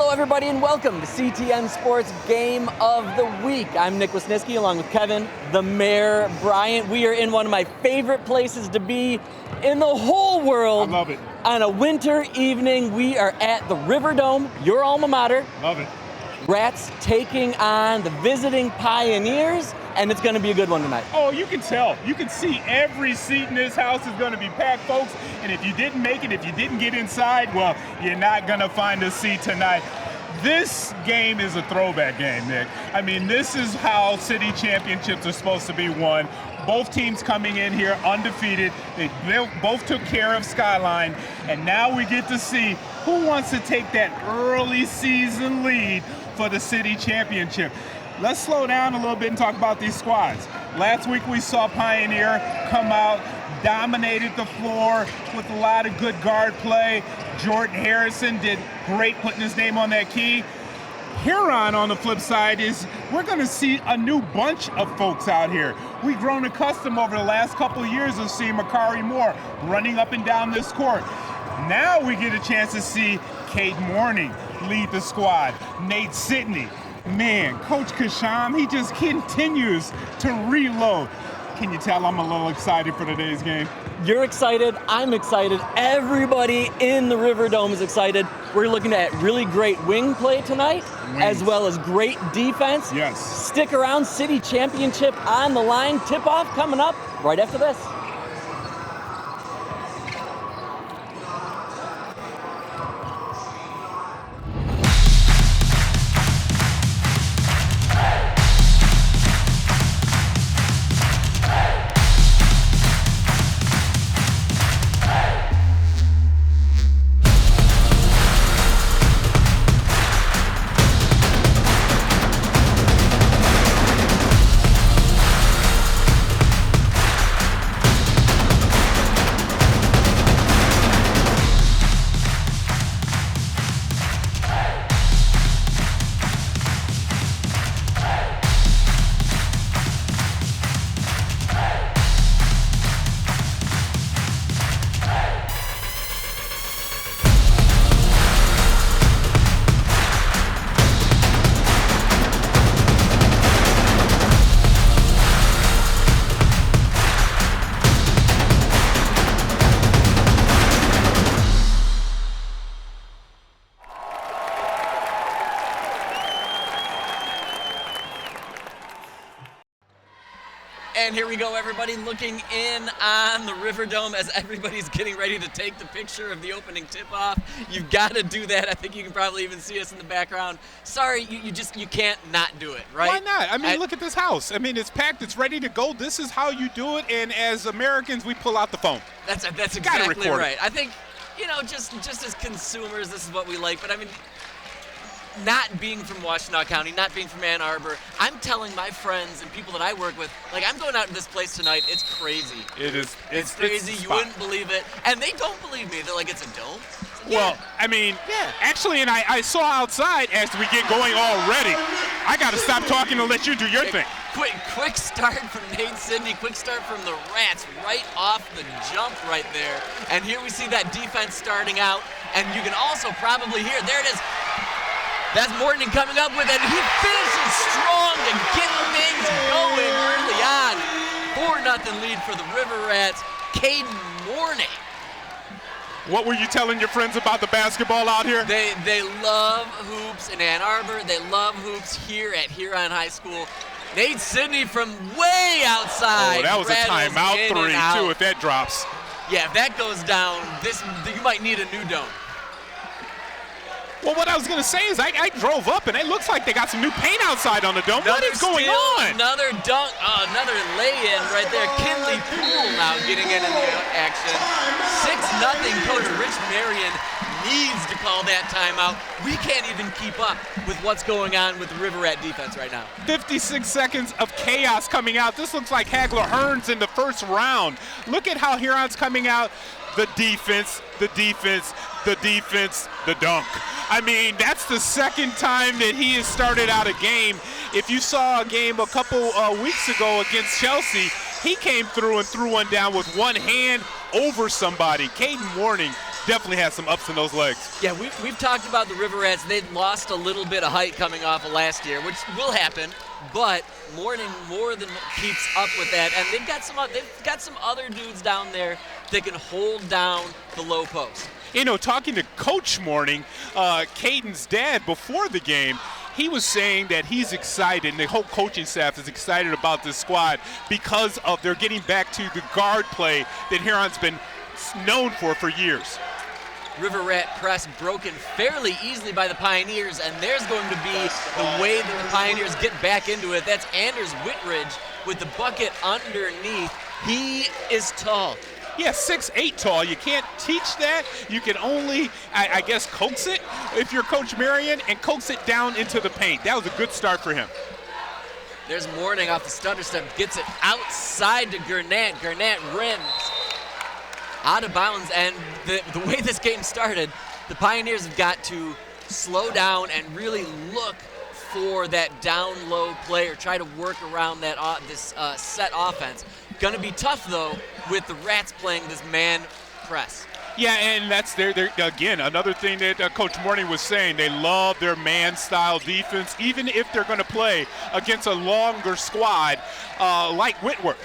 Hello, everybody, and welcome to CTN Sports Game of the Week. I'm Nick Wisniewski, along with Kevin, the Mayor, Bryant. We are in one of my favorite places to be in the whole world. I love it. On a winter evening, we are at the River Dome, your alma mater. Love it. Rats taking on the visiting Pioneers, and it's going to be a good one tonight. Oh, you can tell. You can see every seat in this house is going to be packed, folks. And if you didn't make it, if you didn't get inside, well, you're not going to find a seat tonight. This game is a throwback game, Nick. I mean, this is how city championships are supposed to be won. Both teams coming in here undefeated. They both took care of Skyline. And now we get to see who wants to take that early season lead for the city championship. Let's slow down a little bit and talk about these squads. Last week we saw Pioneer come out, dominated the floor with a lot of good guard play. Jordan Harrison did great putting his name on that key. Huron, on the flip side, is we're going to see a new bunch of folks out here. We've grown accustomed over the last couple of years of seeing Makari Moore running up and down this court. Now we get a chance to see Kate Morning lead the squad. Nate Sidney. Man, Coach Kasham, he just continues to reload. Can you tell I'm a little excited for today's game? You're excited, I'm excited, everybody in the River Dome is excited. We're looking at really great wing play tonight, as well as great defense. Yes. Stick around, city championship on the line, tip-off coming up right after this. And here we go, everybody, looking in on the River Dome as everybody's getting ready to take the picture of the opening tip-off. You've got to do that. I think you can probably even see us in the background. Sorry, you can't not do it, right? Why not? I mean, look at this house. I mean, it's packed. It's ready to go. This is how you do it. And as Americans, we pull out the phone. That's exactly right. I think, just as consumers, this is what we like. But, I mean, not being from Washtenaw County, not being from Ann Arbor, I'm telling my friends and people that I work with, I'm going out to this place tonight. It's crazy. It is. It's crazy. You wouldn't believe it. And they don't believe me. They're like, it's a dome? Well, I mean, actually, and I saw outside as we get going already. I got to stop talking and let you do your thing. Quick start from Nate Sidney. Quick start from the Rats right off the jump right there. And here we see that defense starting out. And you can also probably hear, there it is. That's Morton coming up with it. He finishes strong to get things going early on. 4-0 lead for the River Rats. Caden Morning. What were you telling your friends about the basketball out here? They love hoops in Ann Arbor. They love hoops here at Huron High School. Nate Sidney from way outside. Oh, that was a timeout three, too, if that drops. Yeah, if that goes down, you might need a new dome. Well, what I was going to say is I drove up, and it looks like they got some new paint outside on the dome. What is going on? Another dunk, another lay-in right there. Kinley Poole now getting in the action. 6-0. Coach Rich Marion needs to call that timeout. We can't even keep up with what's going on with the River Rat defense right now. 56 seconds of chaos coming out. This looks like Hagler Hearns in the first round. Look at how Huron's coming out. The defense, the defense, the defense, the dunk. I mean, that's the second time that he has started out a game. If you saw a game a couple weeks ago against Chelsea, he came through and threw one down with one hand over somebody. Caden Morning definitely has some ups in those legs. Yeah, we've talked about the River Rats. They'd lost a little bit of height coming off of last year, which will happen, but Morning more than keeps up with that, and they've got some other dudes down there that can hold down the low post. You know, talking to Coach Morning, Caden's dad, before the game, he was saying that he's excited, and the whole coaching staff is excited about this squad because of they're getting back to the guard play that Huron's been known for years. River Rat press broken fairly easily by the Pioneers, and there's going to be the way that the Pioneers get back into it. That's Anders Whitridge with the bucket underneath. He is tall. Yeah, 6'8" tall. You can't teach that. You can only, I guess, coax it if you're Coach Marion and coax it down into the paint. That was a good start for him. There's Morning off the stutter step, gets it outside to Gurnett. Gurnett rims out of bounds, and the way this game started, the Pioneers have got to slow down and really look for that down low play or try to work around that this set offense. Gonna be tough though with the Rats playing this man press. Yeah, and that's their again, another thing that Coach Morning was saying. They love their man-style defense, even if they're going to play against a longer squad like Whitworth.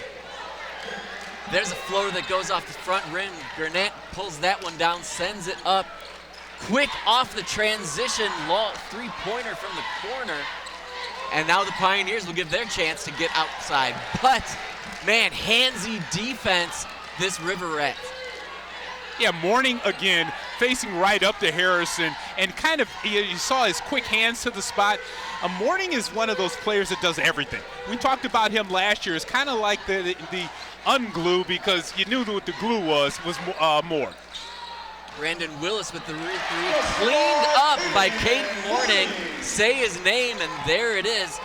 There's a floater that goes off the front rim. Gurnett pulls that one down, sends it up. Quick off the transition, three-pointer from the corner. And now the Pioneers will give their chance to get outside. But, man, handsy defense, this River Rats. Yeah, Morning again, facing right up to Harrison, and kind of, you saw his quick hands to the spot. Morning is one of those players that does everything. We talked about him last year. It's kind of like the unglue, because you knew what the glue was more. Brandon Willis with the three, cleaned up by Caden Morning. Say his name, and there it is.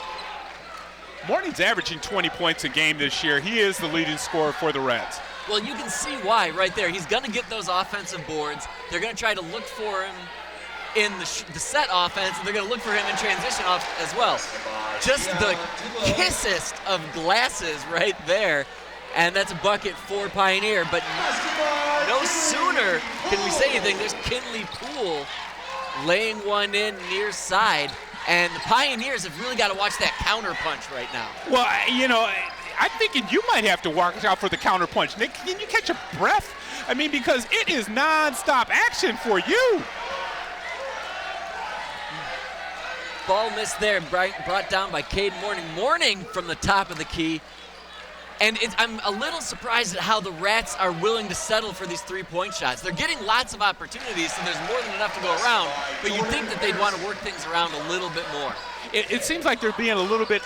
Morning's averaging 20 points a game this year. He is the leading scorer for the Rats. Well, you can see why right there. He's going to get those offensive boards. They're going to try to look for him in the set offense, and they're going to look for him in transition off as well. Just the kissest of glasses right there, and that's a bucket for Pioneer. But no sooner can we say anything, there's Kinley Poole laying one in near side, and the Pioneers have really got to watch that counter punch right now. Well, you know, I'm thinking you might have to watch out for the counter punch. Nick, can you catch a breath? I mean, because it is nonstop action for you. Ball missed there, brought down by Caden Morning. Morning from the top of the key. And I'm a little surprised at how the Rats are willing to settle for these three-point shots. They're getting lots of opportunities, so there's more than enough to go around, but you'd think that they'd want to work things around a little bit more. It seems like they're being a little bit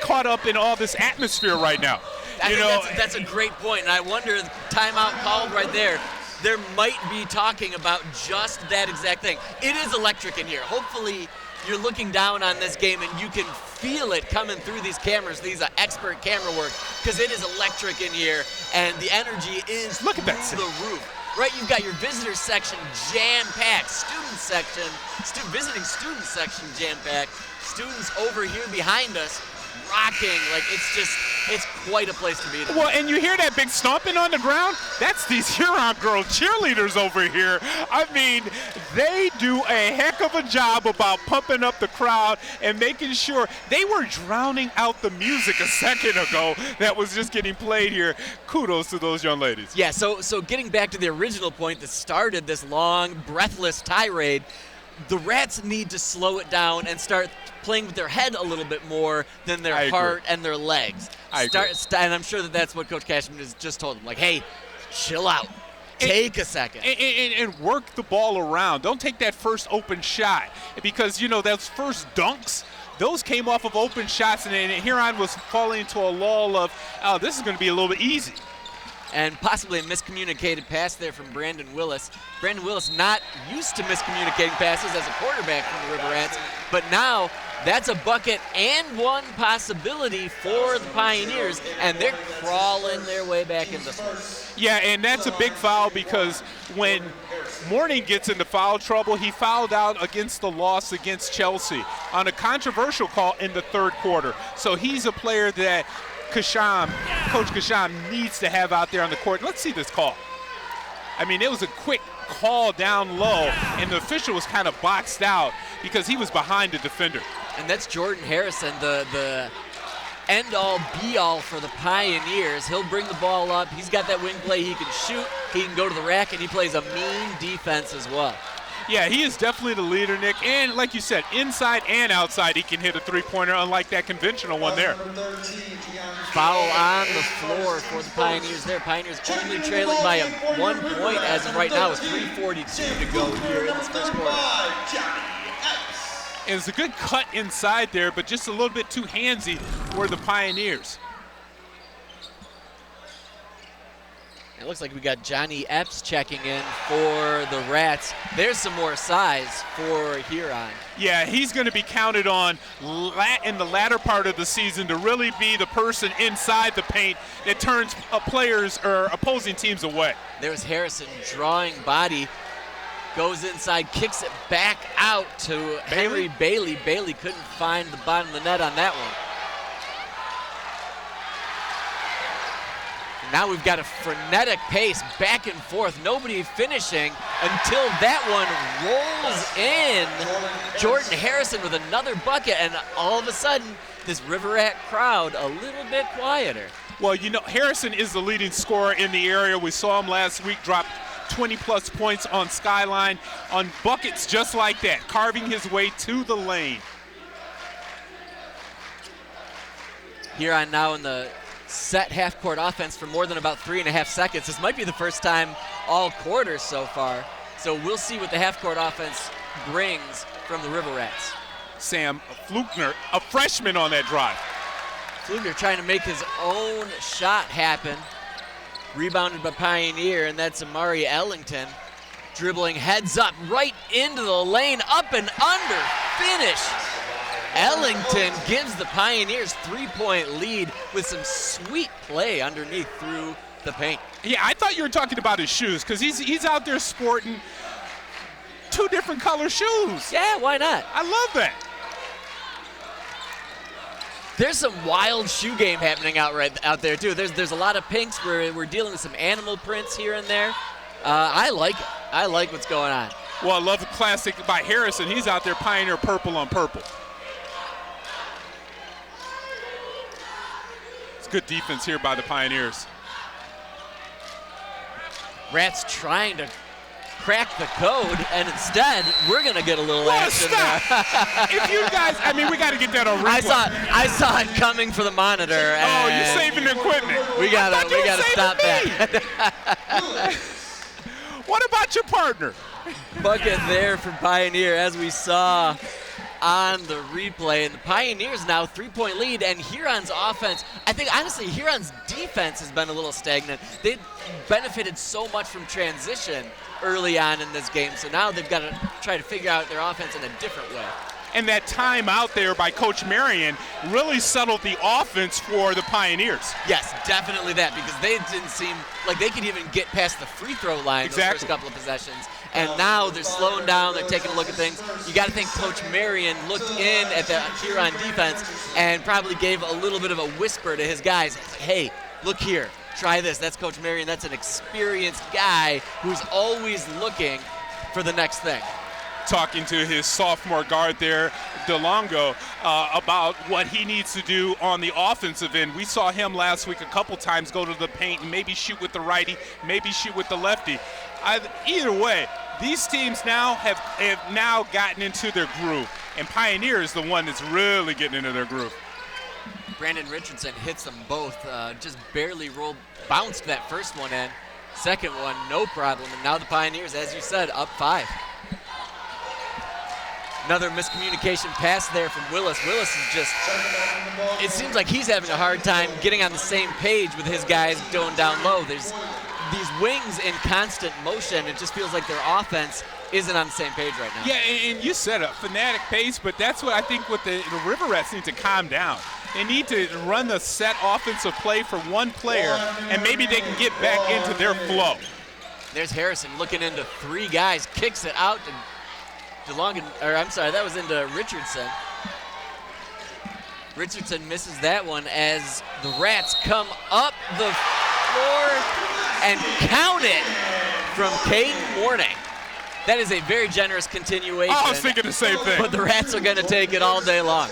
caught up in all this atmosphere right now. I think that's a great point, and I wonder, timeout called right there. There might be talking about just that exact thing. It is electric in here. Hopefully you're looking down on this game and you can feel it coming through these cameras, these expert camera work, because it is electric in here, and the energy is Look at that through the roof. Right, you've got your visitor section jam-packed, visiting student section jam-packed, students over here behind us rocking. Like, it's quite a place to be. Well, and you hear that big stomping on the ground? That's these Huron girl cheerleaders over here. I mean, they do a heck of a job about pumping up the crowd and making sure. They were drowning out the music a second ago that was just getting played here. Kudos to those young ladies. Yeah, so getting back to the original point that started this long, breathless tirade, the Rats need to slow it down and start playing with their head a little bit more than their heart and their legs. And I'm sure that's what Coach Cashman has just told them. Like, hey, chill out. Take a second. And work the ball around. Don't take that first open shot, because, you know, those first dunks, those came off of open shots, and Huron was falling into a lull of, oh, this is going to be a little bit easy. And possibly a miscommunicated pass there from Brandon Willis. Brandon Willis not used to miscommunicating passes as a quarterback from the River Rats, but now that's a bucket and one possibility for the Pioneers, and they're crawling their way back into this. Yeah, and that's a big foul, because when Morning gets into foul trouble, he fouled out against the loss against Chelsea on a controversial call in the third quarter. So he's a player that Coach Kasham needs to have out there on the court. Let's see this call. I mean, it was a quick call down low, and the official was kind of boxed out because he was behind the defender. And that's Jordan Harrison, the end-all, be-all for the Pioneers. He'll bring the ball up. He's got that wing play. He can shoot. He can go to the rack, and he plays a mean defense as well. Yeah, he is definitely the leader, Nick. And like you said, inside and outside, he can hit a three-pointer, unlike that conventional one there. Foul on the floor for the Pioneers there. Pioneers only trailing by 1 point as of right now with 3:42 to go here in this first quarter. It was a good cut inside there, but just a little bit too handsy for the Pioneers. It looks like we got Johnny Epps checking in for the Rats. There's some more size for Huron. Yeah, he's going to be counted on in the latter part of the season to really be the person inside the paint that turns players or opposing teams away. There's Harrison drawing body, goes inside, kicks it back out to Henry Bailey. Bailey couldn't find the bottom of the net on that one. Now we've got a frenetic pace back and forth, nobody finishing until that one rolls in. Jordan Harrison with another bucket, and all of a sudden, this River Rat crowd a little bit quieter. Well, you know, Harrison is the leading scorer in the area. We saw him last week drop 20-plus points on Skyline on buckets just like that, carving his way to the lane. Huron now in the set half-court offense for more than about 3.5 seconds. This might be the first time all quarters so far. So we'll see what the half-court offense brings from the River Rats. Sam Flukner, a freshman on that drive. Flukner trying to make his own shot happen. Rebounded by Pioneer, and that's Amari Ellington. Dribbling heads up right into the lane, up and under, finish. Ellington gives the Pioneers 3-point lead with some sweet play underneath through the paint. Yeah, I thought you were talking about his shoes because he's out there sporting 2 different color shoes. Yeah, why not? I love that. There's some wild shoe game happening out there too. There's a lot of pinks. We're dealing with some animal prints here and there. I like it. I like what's going on. Well, I love the classic by Harrison. He's out there Pioneer purple on purple. Good defense here by the Pioneers. Rats trying to crack the code, and instead, we're going to get a little action there. If you guys, I mean, we got to get that on replay. I saw it coming for the monitor. Oh, you're saving the equipment. We got to stop that. What about your partner? Bucket there for Pioneer, as we saw on the replay, and the Pioneers now 3-point lead, and Huron's offense, I think honestly Huron's defense has been a little stagnant. They benefited so much from transition early on in this game, so now they've got to try to figure out their offense in a different way. And that time out there by Coach Marion really settled the offense for the Pioneers. Yes, definitely that, because they didn't seem like they could even get past the free throw line those first couple of possessions. And now they're slowing down, they're taking a look at things. You got to think Coach Marion looked in at the Huron defense and probably gave a little bit of a whisper to his guys, hey, look here, try this. That's Coach Marion. That's an experienced guy who's always looking for the next thing. Talking to his sophomore guard there, DeLongo, about what he needs to do on the offensive end. We saw him last week a couple times go to the paint and maybe shoot with the righty, maybe shoot with the lefty. Either way, these teams now have now gotten into their groove, and Pioneer is the one that's really getting into their groove. Brandon Richardson hits them both, just barely bounced that first one in. Second one, no problem, and now the Pioneers, as you said, up 5. Another miscommunication pass there from Willis. Willis is just, it seems like he's having a hard time getting on the same page with his guys going down low. There's these wings in constant motion. It just feels like their offense isn't on the same page right now. Yeah, and you said a fanatic pace, but that's what I think what the River Rats need to calm down. They need to run the set offensive play for one player, and maybe they can get back into their flow. There's Harrison looking into 3 guys, kicks it out to that was into Richardson. Richardson misses that one as the Rats come up the floor and count it. from Caden Morning. That is a very generous continuation. I was thinking the same thing. But the Rats are going to take it all day long.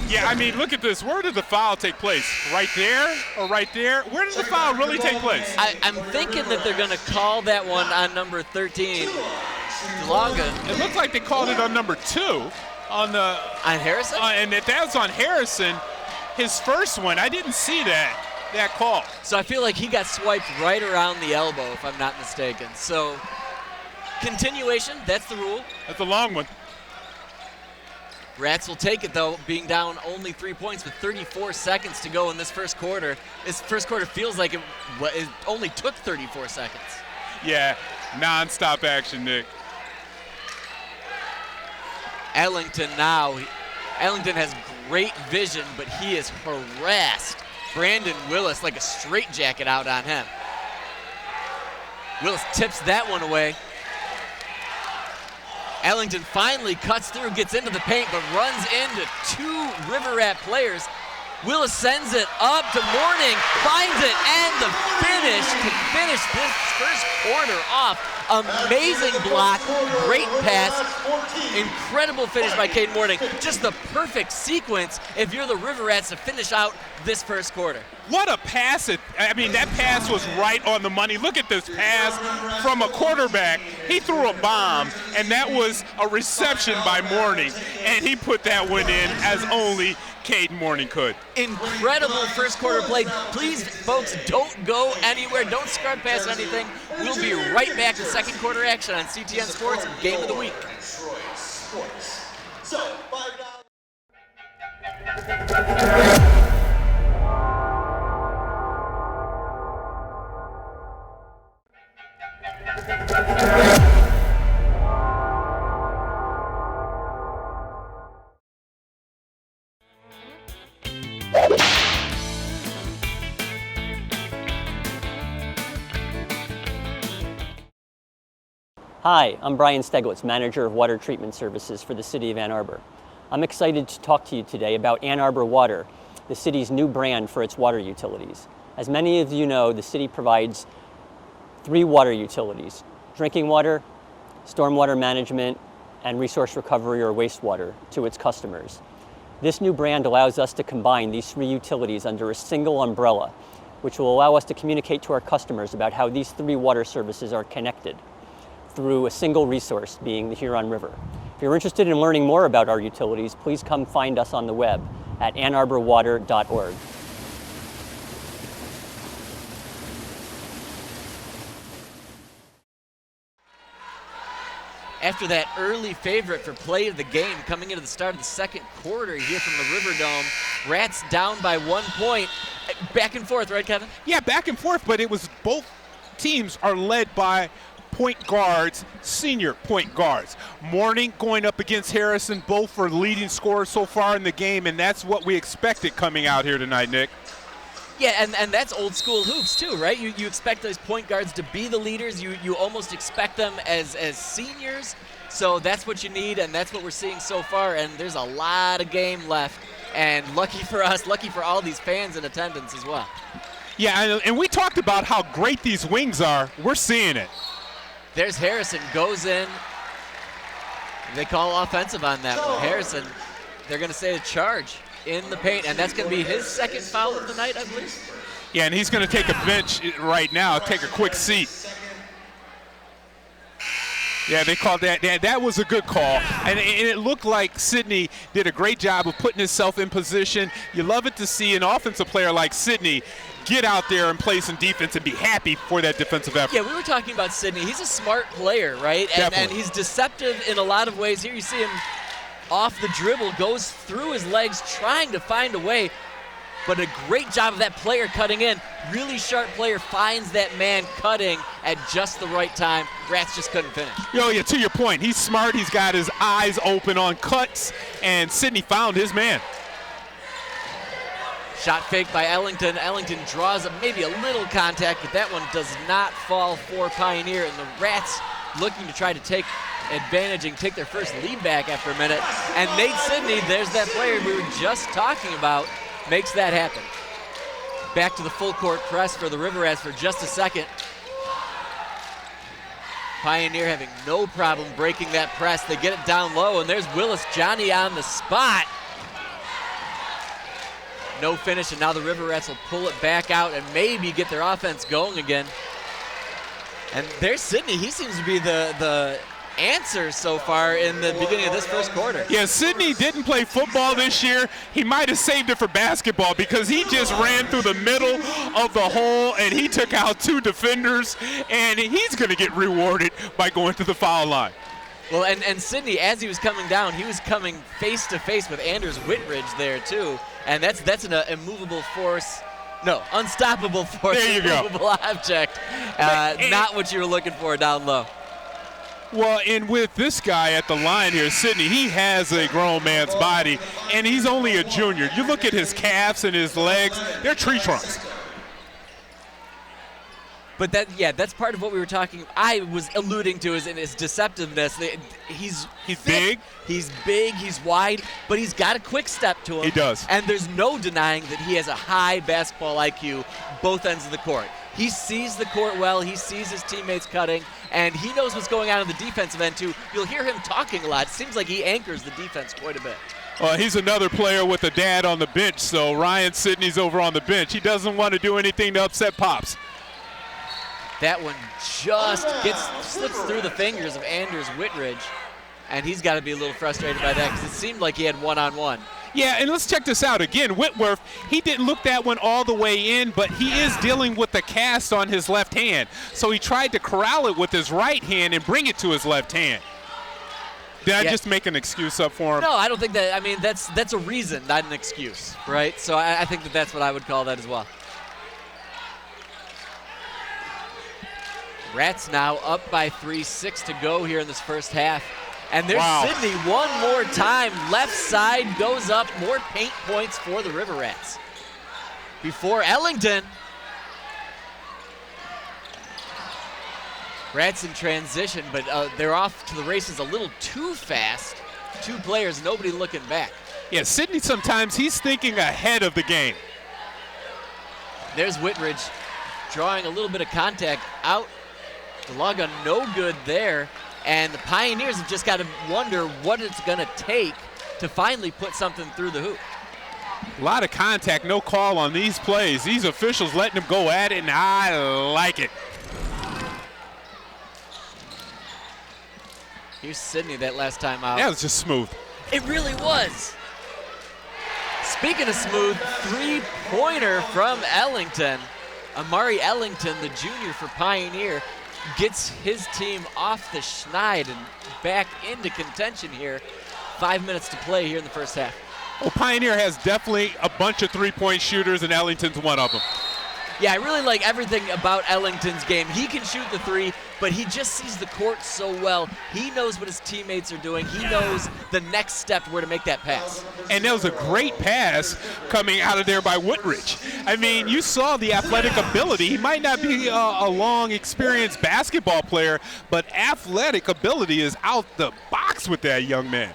Yeah, I mean, look at this. Where did the foul take place? Right there or right there? Where did the foul really take place? I'm thinking that they're going to call that one on number 13, DeLonga. It looked like they called it on number 2. On Harrison? And that was on Harrison, his first one. I didn't see that call. So I feel like he got swiped right around the elbow, if I'm not mistaken. So continuation, that's the rule. That's a long one. Rats will take it, though, being down only 3 points with 34 seconds to go in this first quarter. This first quarter feels like it only took 34 seconds. Yeah, non-stop action, Nick. Ellington now. Ellington has great vision, but he is harassed. Brandon Willis like a straitjacket out on him. Willis tips that one away. Ellington finally cuts through, gets into the paint, but runs into 2 River Rat players. Willis sends it up to Morning, finds it, and the finish to finish this first quarter off. Amazing block, great pass, incredible finish by Caden Morning. Just the perfect sequence if you're the River Rats to finish out this first quarter. What a pass. I mean, that pass was right on the money. Look at this pass from a quarterback. He threw a bomb, and that was a reception by Morning, and he put that one in as only Caden Morning could. Incredible first quarter play. Please, folks, don't go anywhere. Don't scrub past anything. We'll be right back with second quarter action on CTN Sports Game of the Week. Hi, I'm Brian Steglitz, Manager of Water Treatment Services for the City of Ann Arbor. I'm excited to talk to you today about Ann Arbor Water, the city's new brand for its water utilities. As many of you know, the city provides 3 water utilities: drinking water, stormwater management, and resource recovery or wastewater to its customers. This new brand allows us to combine these 3 utilities under a single umbrella, which will allow us to communicate to our customers about how these 3 water services are connected through a single resource, being the Huron River. If you're interested in learning more about our utilities, please come find us on the web at annarborwater.org. After that early favorite for play of the game coming into the start of the second quarter here from the River Dome, Rats down by 1 point. Back and forth, right, Kevin? Yeah, back and forth, but it was both teams are led by point guards, senior point guards. Morning going up against Harrison, both for leading scorers so far in the game, and that's what we expected coming out here tonight, Nick. Yeah, and that's old school hoops too, right? You expect those point guards to be the leaders. You almost expect them as seniors. So that's what you need, and that's what we're seeing so far. And there's a lot of game left. And lucky for us, lucky for all these fans in attendance as well. Yeah, and we talked about how great these wings are. We're seeing it. There's Harrison, goes in. They call offensive on that one. Harrison, they're going to say a charge in the paint, and that's going to be his second foul of the night, I believe. Yeah, and he's going to take a bench right now, take a quick seat. Yeah, they called that. That was a good call. And it looked like Sidney did a great job of putting himself in position. You love it to see an offensive player like Sidney get out there and play some defense and be happy for that defensive effort. Yeah, we were talking about Sidney. He's a smart player, right? And he's deceptive in a lot of ways. Here you see him off the dribble, goes through his legs, trying to find a way. But a great job of that player cutting in. Really sharp player finds that man cutting at just the right time. Rats just couldn't finish. Yeah, to your point, he's smart. He's got his eyes open on cuts, and Sidney found his man. Shot fake by Ellington. Ellington draws maybe a little contact, but that one does not fall for Pioneer. And the Rats looking to try to take advantage and take their first lead back after a minute. And Nate Sidney, there's that player we were just talking about, makes that happen. Back to the full court press for the River Rats for just a second. Pioneer having no problem breaking that press. They get it down low, and there's Willis Johnny on the spot. No finish, and now the River Rats will pull it back out and maybe get their offense going again. And there's Sidney. He seems to be the answer so far in the beginning of this first quarter. Yeah, Sidney didn't play football this year. He might have saved it for basketball because he just ran through the middle of the hole and he took out 2 defenders, and he's going to get rewarded by going to the foul line. Well, and Sidney, as he was coming down, he was coming face to face with Anders Whitridge there too, and that's an immovable force. No, unstoppable force, there you immovable go. object. Not what you were looking for down low. Well, and with this guy at the line here, Sidney, he has a grown man's body, and he's only a junior. You look at his calves and his legs, they're tree trunks. But that's part of what we were talking. I was alluding to is in his deceptiveness. He's big. He's big. He's wide, but he's got a quick step to him. He does. And there's no denying that he has a high basketball IQ, both ends of the court. He sees the court well. He sees his teammates cutting, and he knows what's going on in the defensive end too. You'll hear him talking a lot. It seems like he anchors the defense quite a bit. He's another player with a dad on the bench, so Ryan Sidney's over on the bench. He doesn't want to do anything to upset Pops. That one just slips through the fingers of Anders Whitridge, and he's got to be a little frustrated by that because it seemed like he had one-on-one. Yeah, and let's check this out again. Whitworth, he didn't look that one all the way in, but he is dealing with the cast on his left hand. So he tried to corral it with his right hand and bring it to his left hand. Did I just make an excuse up for him? No, I don't think that. I mean, that's a reason, not an excuse, right? So I think that's what I would call that as well. Rats now up by 3, 6 to go here in this first half. And there's Sidney one more time. Left side goes up. More paint points for the River Rats. Before Ellington. Rats in transition, but they're off to the races a little too fast. 2 players, nobody looking back. Yeah, Sidney sometimes he's thinking ahead of the game. There's Whitridge drawing a little bit of contact out. The log gun no good there, and the Pioneers have just got to wonder what it's going to take to finally put something through the hoop. A lot of contact, no call on these plays. These officials letting them go at it, and I like it. Here's Sidney that last time out. That was just smooth. It really was. Speaking of smooth, 3-pointer from Ellington. Amari Ellington, the junior for Pioneer, gets his team off the schneid and back into contention here. 5 minutes to play here in the first half. Well, Pioneer has definitely a bunch of 3-point shooters, and Ellington's one of them. Yeah, I really like everything about Ellington's game. He can shoot the 3, but he just sees the court so well. He knows what his teammates are doing. He knows the next step where to make that pass. And that was a great pass coming out of there by Whitridge. I mean, you saw the athletic ability. He might not be a long, experienced basketball player, but athletic ability is out the box with that young man.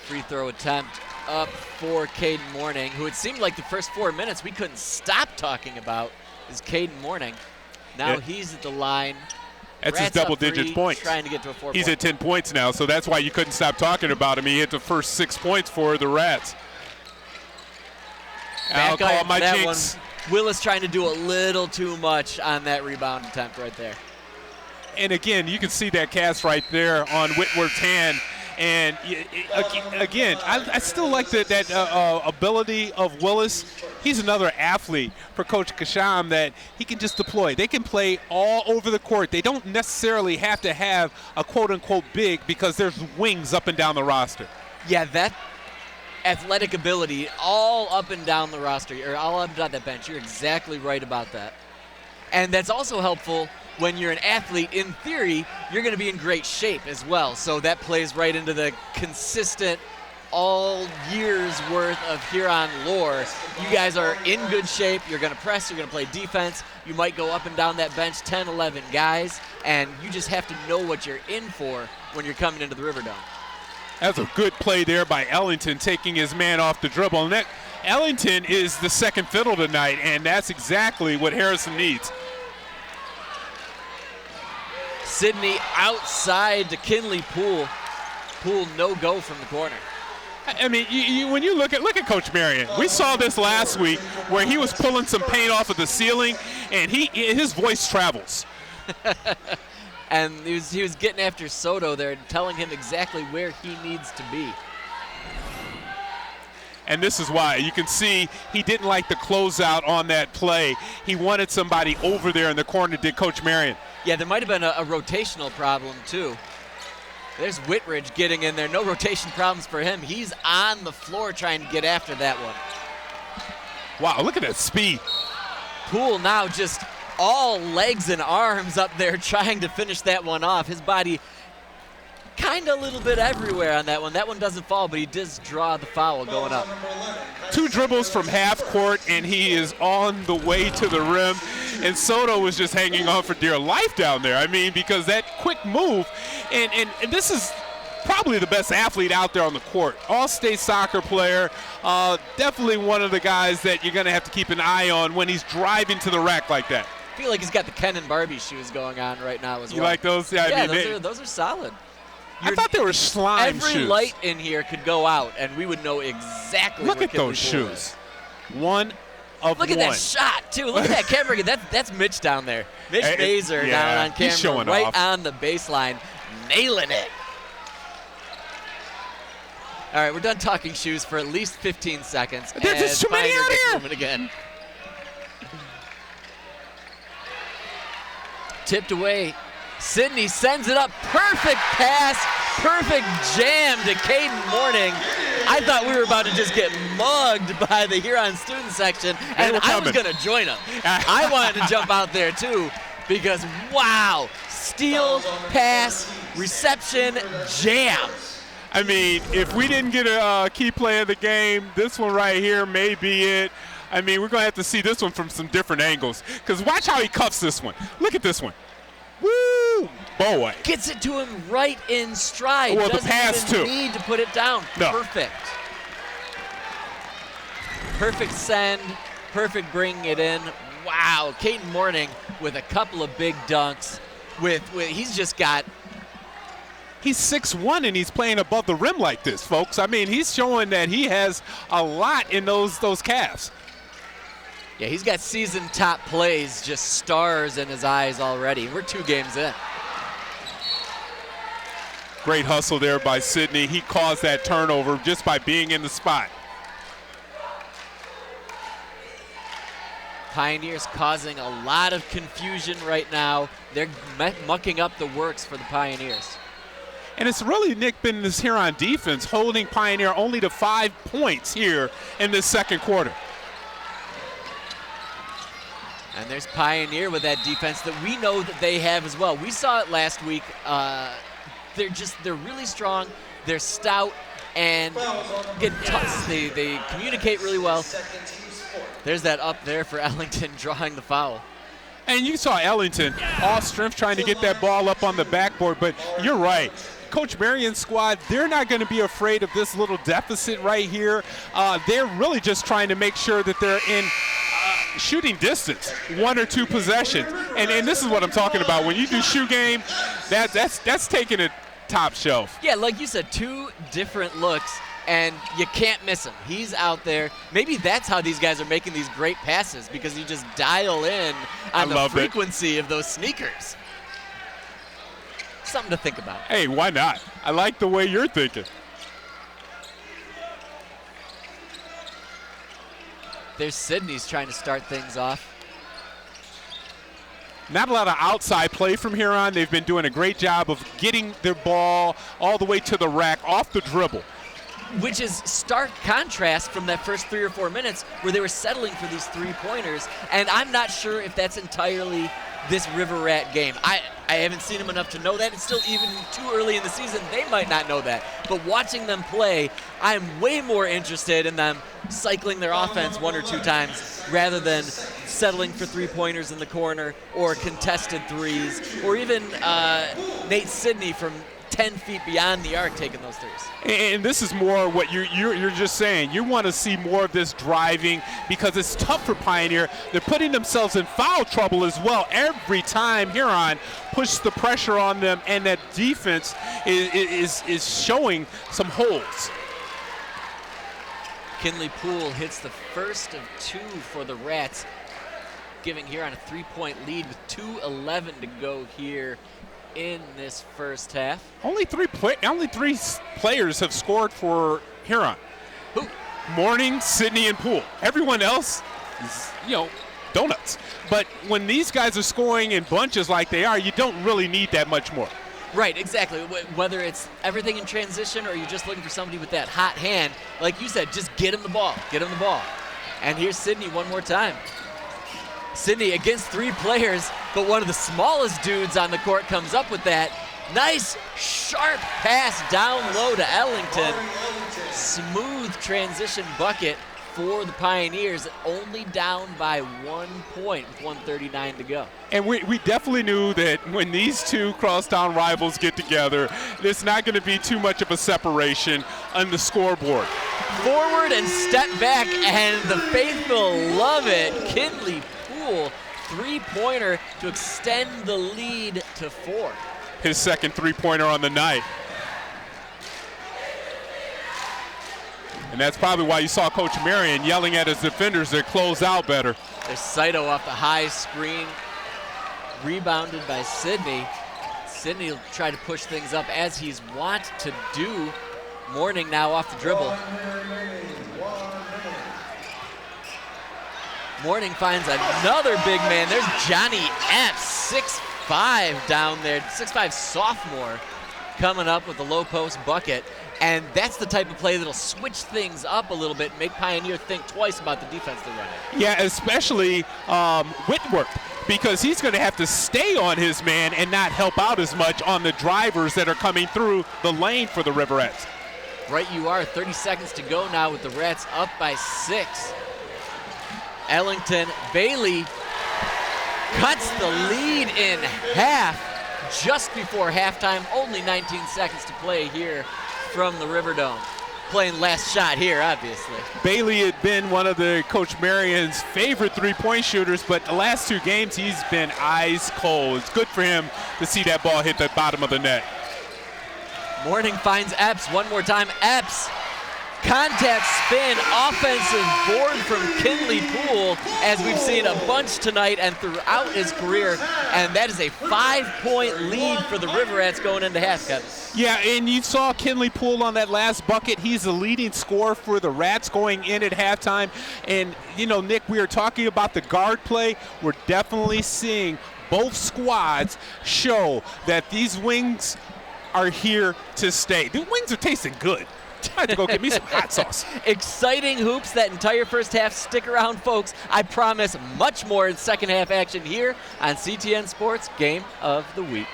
Free throw attempt up for Caden Morning, who it seemed like the first 4 minutes we couldn't stop talking about is Caden Morning. Now he's at the line. That's his double-digit points. Trying to get to a 4-point. He's at 10 points now, so that's why you couldn't stop talking about him. He hit the first 6 points for the Rats. I'll call my jinx. Willis trying to do a little too much on that rebound attempt right there. And again, you can see that cast right there on Whitworth's hand. And again, I still like that ability of Willis. He's another athlete for Coach Kasham that he can just deploy. They can play all over the court. They don't necessarily have to have a quote-unquote big because there's wings up and down the roster. Yeah, that athletic ability all up and down the roster, or all up and down that bench. You're exactly right about that. And that's also helpful when you're an athlete. In theory, you're going to be in great shape as well. So that plays right into the consistent all year's worth of Huron lore. You guys are in good shape. You're going to press. You're going to play defense. You might go up and down that bench 10, 11 guys, and you just have to know what you're in for when you're coming into the Riverdome. That's a good play there by Ellington, taking his man off the dribble. And Ellington is the second fiddle tonight, and that's exactly what Harrison needs. Sidney outside to Kinley Poole. Poole no go from the corner. I mean, when you look at Coach Marion, we saw this last week where he was pulling some paint off of the ceiling, and his voice travels. And he was getting after Soto there, telling him exactly where he needs to be. And this is why. You can see he didn't like the closeout on that play. He wanted somebody over there in the corner, did Coach Marion. Yeah, there might have been a rotational problem, too. There's Whitridge getting in there. No rotation problems for him. He's on the floor trying to get after that one. Wow, look at that speed. Poole now just all legs and arms up there trying to finish that one off. His body kind of a little bit everywhere on that one. That one doesn't fall, but he does draw the foul going up. 2 dribbles from half court, and he is on the way to the rim. And Soto was just hanging on for dear life down there. I mean, because that quick move, and this is probably the best athlete out there on the court. All-state soccer player, definitely one of the guys that you're going to have to keep an eye on when he's driving to the rack like that. I feel like he's got the Ken and Barbie shoes going on right now as well. You like those? Yeah, I mean, those are solid. I thought they were slime shoes. Every light in here could go out, and we would know exactly. Look where at those Kinley Poole shoes. is. One of Look one. at that shot, too. Look at that camera. That's Mitch down there. Mitch Mazer down on camera, he's showing right off. on the baseline, nailing it. All right, we're done talking shoes for at least 15 seconds. There's just too many out here. Moving again. Tipped away. Sidney sends it up. Perfect pass. Perfect jam to Caden Morning. I thought we were about to just get mugged by the Huron student section, and I was going to join them. I wanted to jump out there, too, because, wow, steal, pass, reception, jam. I mean, if we didn't get a key play of the game, this one right here may be it. I mean, we're going to have to see this one from some different angles, because watch how he cuffs this one. Look at this one. Woo! Boy. Gets it to him right in stride. Well, the Doesn't pass, even too. need to put it down. No. Perfect. Perfect send. Perfect bringing it in. Wow. Caden Morning with a couple of big dunks. He's just got. He's 6'1", and he's playing above the rim like this, folks. I mean, he's showing that he has a lot in those calves. Yeah, he's got season top plays, just stars in his eyes already. We're 2 games in. Great hustle there by Sidney. He caused that turnover just by being in the spot. Pioneers causing a lot of confusion right now. They're mucking up the works for the Pioneers. And it's really, Nick, been this Huron defense holding Pioneer only to 5 points here in this second quarter. And there's Pioneer with that defense that we know that they have as well. We saw it last week. They're really strong. They're stout and get tough. They communicate really well. There's that up there for Ellington drawing the foul. And you saw Ellington off strength trying to get that ball up on the backboard, but you're right. Coach Marion's squad, they're not going to be afraid of this little deficit right here. They're really just trying to make sure that they're in shooting distance, 1 or 2 possessions. And this is what I'm talking about. When you do shoe game, that's taking it top shelf. Yeah, like you said, 2 different looks, and you can't miss him. He's out there. Maybe that's how these guys are making these great passes, because you just dial in on the frequency of those sneakers. Something to think about. Hey, why not? I like the way you're thinking. There's Sidney's trying to start things off. Not a lot of outside play from Huron. They've been doing a great job of getting their ball all the way to the rack off the dribble. Which is stark contrast from that first 3 or 4 minutes where they were settling for these 3-pointers. And I'm not sure if that's entirely this River Rat game. I haven't seen them enough to know that. It's still even too early in the season. They might not know that. But watching them play, I'm way more interested in them cycling their offense 1 or 2 times rather than settling for 3-pointers in the corner or contested threes or even Nate Sidney from 10 feet beyond the arc taking those threes. And this is more what you're just saying. You want to see more of this driving because it's tough for Pioneer. They're putting themselves in foul trouble as well every time Huron pushes the pressure on them, and that defense is showing some holes. Kinley Poole hits the first of 2 for the Rats, giving Huron a 3-point lead with 2:11 to go here in this first half. Only three players have scored for Huron. Who? Morning, Sydney, and Poole. Everyone else is, donuts. But when these guys are scoring in bunches like they are, you don't really need that much more. Right, exactly. Whether it's everything in transition or you're just looking for somebody with that hot hand, like you said, just get him the ball. Get him the ball. And here's Sydney one more time. Sydney against 3 players, but one of the smallest dudes on the court comes up with that. Nice, sharp pass down low to Ellington. Smooth transition bucket for the Pioneers, only down by 1 point with 1:39 to go. And we definitely knew that when these two crosstown rivals get together, there's not going to be too much of a separation on the scoreboard. Forward and step back, and the faithful love it. Kinley Poole, 3-pointer to extend the lead to 4. His second 3-pointer on the night. And that's probably why you saw Coach Marion yelling at his defenders to close out better. There's Saito off the high screen, rebounded by Sydney. Sydney will try to push things up as he's wont to do. Morning now off the dribble. Morning finds another big man. There's Johnny Epps, 6'5" down there, 6'5" sophomore, coming up with a low post bucket. And that's the type of play that'll switch things up a little bit, make Pioneer think twice about the defense they're running. Yeah, especially Whitworth, because he's going to have to stay on his man and not help out as much on the drivers that are coming through the lane for the Riverettes. Right you are, 30 seconds to go now with the Rats up by 6. Ellington, Bailey cuts the lead in half just before halftime. Only 19 seconds to play here from the Riverdome. Playing last shot here, obviously. Bailey had been one of the Coach Marion's favorite 3-point shooters, but the last 2 games he's been ice cold. It's good for him to see that ball hit the bottom of the net. Morning finds Epps one more time. Epps, contact spin, offensive board from Kinley Poole, as we've seen a bunch tonight and throughout his career. And that is a 5-point lead for the Riverettes going into half, Kevin. Yeah, and you saw Kinley Poole on that last bucket. He's the leading scorer for the Rats going in at halftime. And, Nick, we were talking about the guard play. We're definitely seeing both squads show that these wings are here to stay. The wings are tasting good. I have to go get me some hot sauce. Exciting hoops that entire first half. Stick around, folks. I promise much more in second half action here on CTN Sports Game of the Week.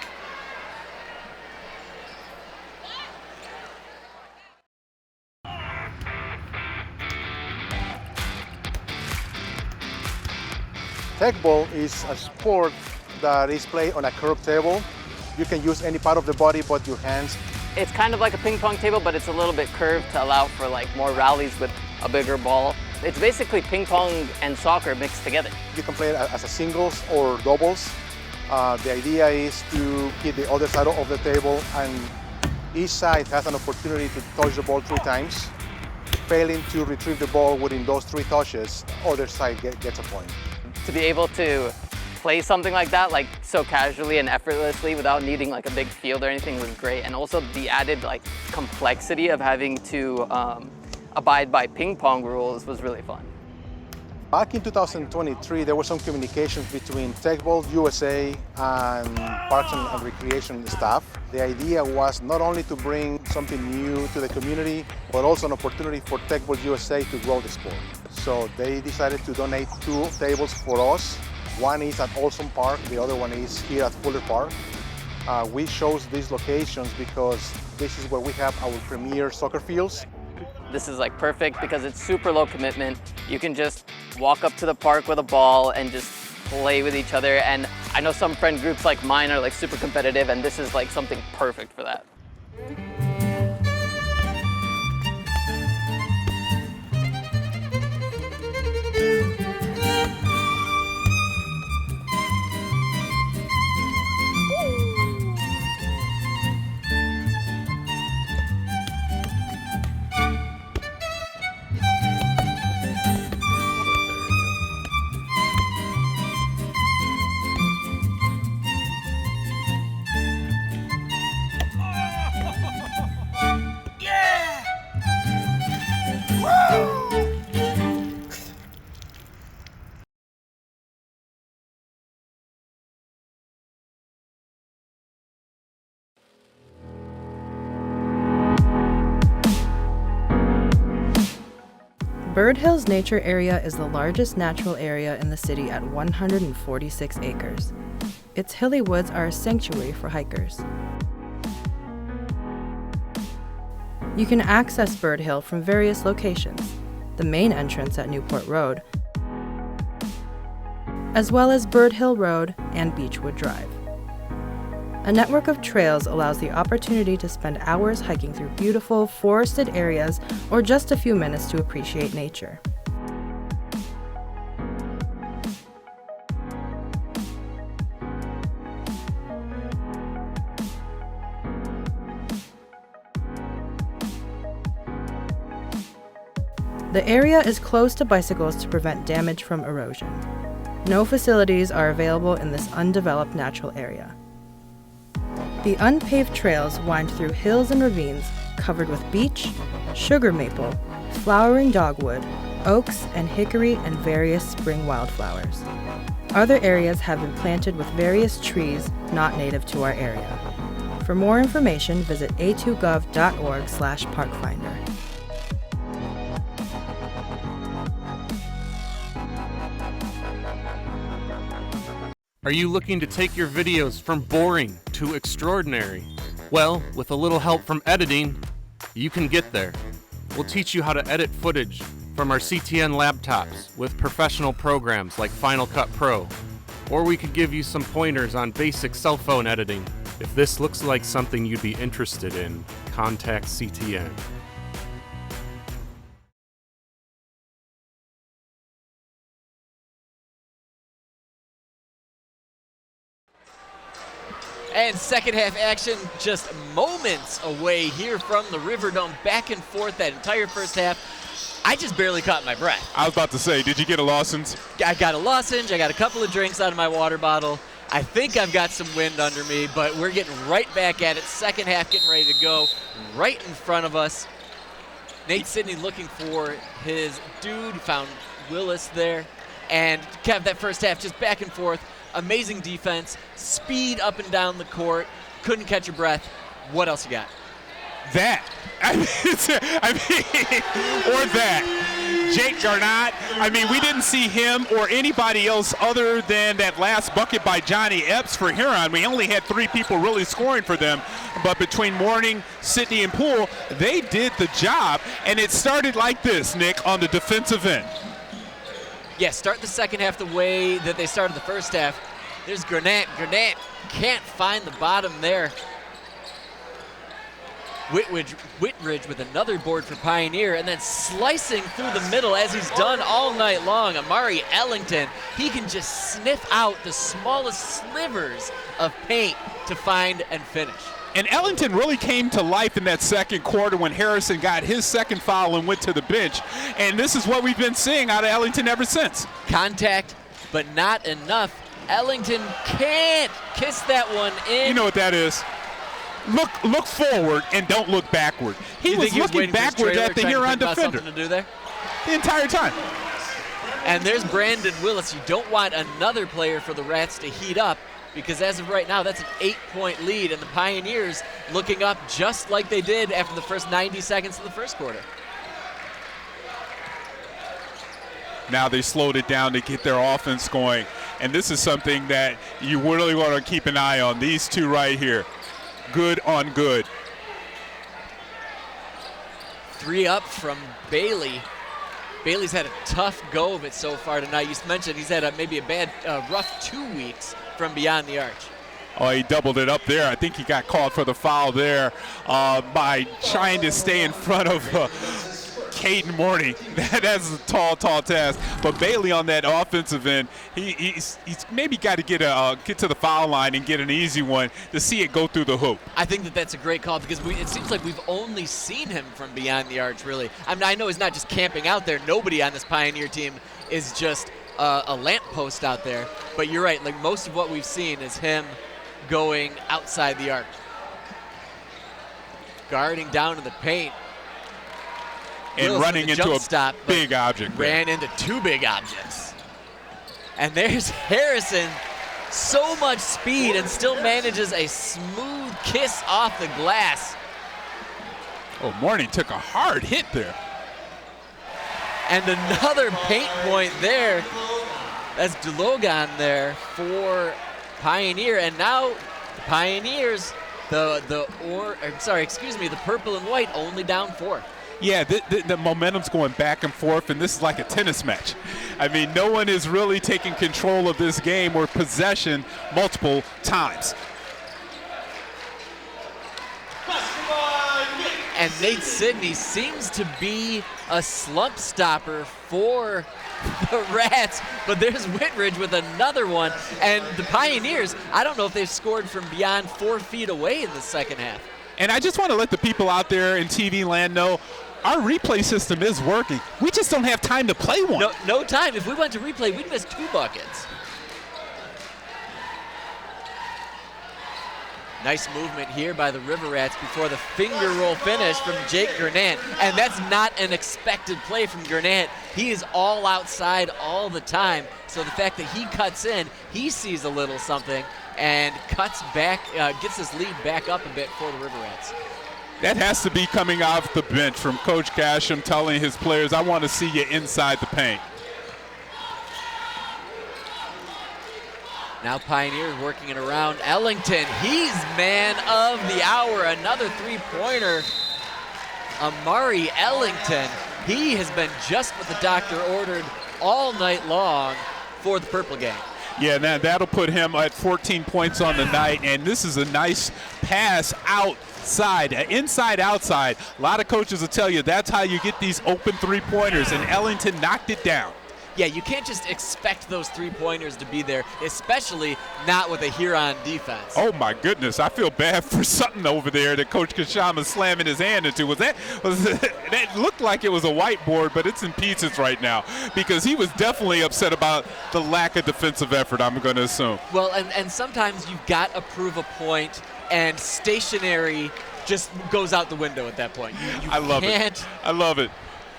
Tech ball is a sport that is played on a curved table. You can use any part of the body but your hands. It's kind of like a ping pong table, but it's a little bit curved to allow for more rallies with a bigger ball. It's basically ping pong and soccer mixed together. You can play it as a singles or doubles. The idea is to hit the other side of the table, and each side has an opportunity to touch the ball 3 times. Failing to retrieve the ball within those 3 touches, other side gets a point. To be able to play something like that, so casually and effortlessly without needing a big field or anything was great. And also the added complexity of having to abide by ping pong rules was really fun. Back in 2023, there was some communications between Tech Ball USA and Parks and Recreation staff. The idea was not only to bring something new to the community, but also an opportunity for Tech Ball USA to grow the sport. So they decided to donate 2 tables for us. One is at Olson Park, the other one is here at Fuller Park. We chose these locations because this is where we have our premier soccer fields. This is perfect because it's super low commitment. You can just walk up to the park with a ball and just play with each other. And I know some friend groups like mine are super competitive, and this is something perfect for that. Bird Hill's nature area is the largest natural area in the city at 146 acres. Its hilly woods are a sanctuary for hikers. You can access Bird Hill from various locations, the main entrance at Newport Road, as well as Bird Hill Road and Beechwood Drive. A network of trails allows the opportunity to spend hours hiking through beautiful, forested areas or just a few minutes to appreciate nature. The area is closed to bicycles to prevent damage from erosion. No facilities are available in this undeveloped natural area. The unpaved trails wind through hills and ravines covered with beech, sugar maple, flowering dogwood, oaks and hickory, and various spring wildflowers. Other areas have been planted with various trees not native to our area. For more information, visit a2gov.org/parkfinder. Are you looking to take your videos from boring to extraordinary? Well, with a little help from editing, you can get there. We'll teach you how to edit footage from our CTN laptops with professional programs like Final Cut Pro. Or we could give you some pointers on basic cell phone editing. If this looks like something you'd be interested in, contact CTN. And second half action just moments away here from the Riverdome, back and forth that entire first half. I just barely caught my breath. I was about to say, did you get a lozenge? I got a lozenge, I got a couple of drinks out of my water bottle. I think I've got some wind under me, but we're getting right back at it. Second half getting ready to go right in front of us. Nate Sidney looking for his dude, found Willis there. And Kev, that first half just back and forth. Amazing defense, speed up and down the court, couldn't catch your breath. What else you got? That. Or that. Jake Garnott. I mean, we didn't see him or anybody else other than that last bucket by Johnny Epps for Huron. We only had 3 people really scoring for them, but between Mourning, Sidney, and Poole, they did the job, and it started like this, Nick, on the defensive end. Yeah, start the second half the way that they started the first half. There's Garnett. Garnett can't find the bottom there. Whitridge with another board for Pioneer, and then slicing through the middle as he's done all night long. Amari Ellington, he can just sniff out the smallest slivers of paint to find and finish. And Ellington really came to life in that second quarter when Harrison got his second foul and went to the bench. And this is what we've been seeing out of Ellington ever since. Contact, but not enough. Ellington can't kiss that one in. You know what that is? Look forward and don't look backward. He was looking backwards at the Huron defender to do there? the entire time. And there's Brandon Willis. You don't want another player for the Rats to heat up, because as of right now, that's an 8-point lead, and the Pioneers looking up just like they did after the first 90 seconds of the first quarter. Now they slowed it down to get their offense going, and this is something that you really want to keep an eye on. These two right here, good on good. 3 up from Bailey. Bailey's had a tough go of it so far tonight. You mentioned he's had maybe a bad, rough 2 weeks from beyond the arch. Oh, he doubled it up there. I think he got called for the foul there by trying to stay in front of Caden Morning. That's a tall task. But Bailey on that offensive end, he's maybe got to get to the foul line and get an easy one to see it go through the hoop. I think that's a great call because it seems like we've only seen him from beyond the arch, really. I mean, I know he's not just camping out there. Nobody on this Pioneer team is just a lamppost out there. But you're right. Like, most of what we've seen is him going outside the arc. Guarding down in the paint. And Wilson running into a big object. Ran into two big objects. And there's Harrison. So much speed and still manages a smooth kiss off the glass. Oh, Morning took a hard hit there. And another paint point there. That's DeLogan there for Pioneer. And now the Pioneers, the purple and white only down 4. Yeah, the momentum's going back and forth, and this is like a tennis match. I mean, no one is really taking control of this game or possession multiple times. And Nate Sidney seems to be a slump stopper for the Rats, but there's Whitridge with another one. And the Pioneers, I don't know if they've scored from beyond 4 feet away in the second half. And I just want to let the people out there in TV land know our replay system is working. We just don't have time to play one. No time. If we went to replay, we'd miss 2 buckets. Nice movement here by the River Rats before the finger roll finish from Jake Gurnant. And that's not an expected play from Gurnant. He is all outside all the time. So the fact that he cuts in, he sees a little something and cuts back, gets his lead back up a bit for the River Rats. That has to be coming off the bench from Coach Casham telling his players, I want to see you inside the paint. Now Pioneers working it around. Ellington, he's man of the hour. Another 3-pointer. Amari Ellington, he has been just what the doctor ordered all night long for the Purple Gang. Yeah, that'll put him at 14 points on the night, and this is a nice pass outside, inside, outside. A lot of coaches will tell you that's how you get these open 3-pointers, and Ellington knocked it down. Yeah, you can't just expect those 3-pointers to be there, especially not with a Huron defense. Oh my goodness, I feel bad for something over there that Coach Kasham is slamming his hand into. That looked like it was a whiteboard, but it's in pieces right now because he was definitely upset about the lack of defensive effort, I'm going to assume. Well, and sometimes you've got to prove a point, and stationary just goes out the window at that point. I love it. I love it.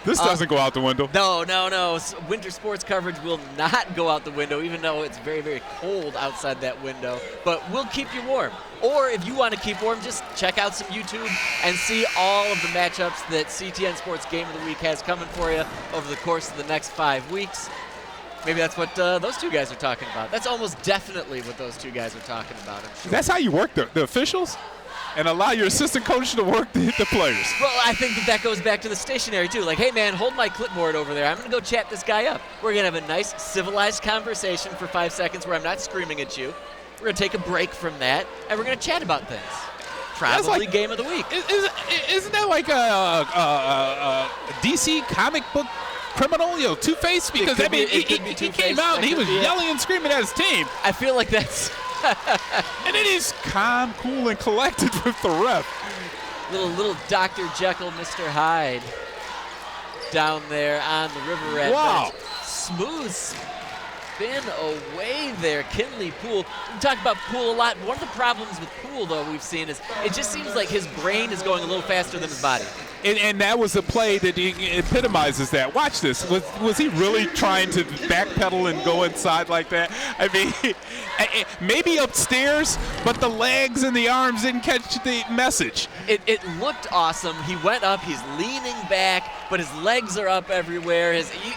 This doesn't go out the window. No. Winter sports coverage will not go out the window, even though it's very, very cold outside that window. But we'll keep you warm. Or if you want to keep warm, just check out some YouTube and see all of the matchups that CTN Sports Game of the Week has coming for you over the course of the next 5 weeks. Maybe that's what those two guys are talking about. That's almost definitely what those two guys are talking about, I'm sure. That's how you work the officials? And allow your assistant coach to work the players. Well, I think that goes back to the stationary, too. Like, hey, man, hold my clipboard over there. I'm going to go chat this guy up. We're going to have a nice, civilized conversation for 5 seconds where I'm not screaming at you. We're going to take a break from that, and we're going to chat about things. Probably like, game of the week. Isn't that like a DC comic book criminal, Two-Face? Because, he came out and he was yelling and screaming at his team. I feel like that's... And then he's calm, cool, and collected with the ref. Little Dr. Jekyll, Mr. Hyde down there on the River Rat. Wow. Smooth spin away there. Kinley Poole. We talk about Poole a lot. One of the problems with Poole, though, we've seen is it just seems like his brain is going a little faster than his body. And that was a play that epitomizes that. Watch this. Was he really trying to backpedal and go inside like that? I mean, maybe upstairs, but the legs and the arms didn't catch the message. It looked awesome. He went up. He's leaning back, but his legs are up everywhere.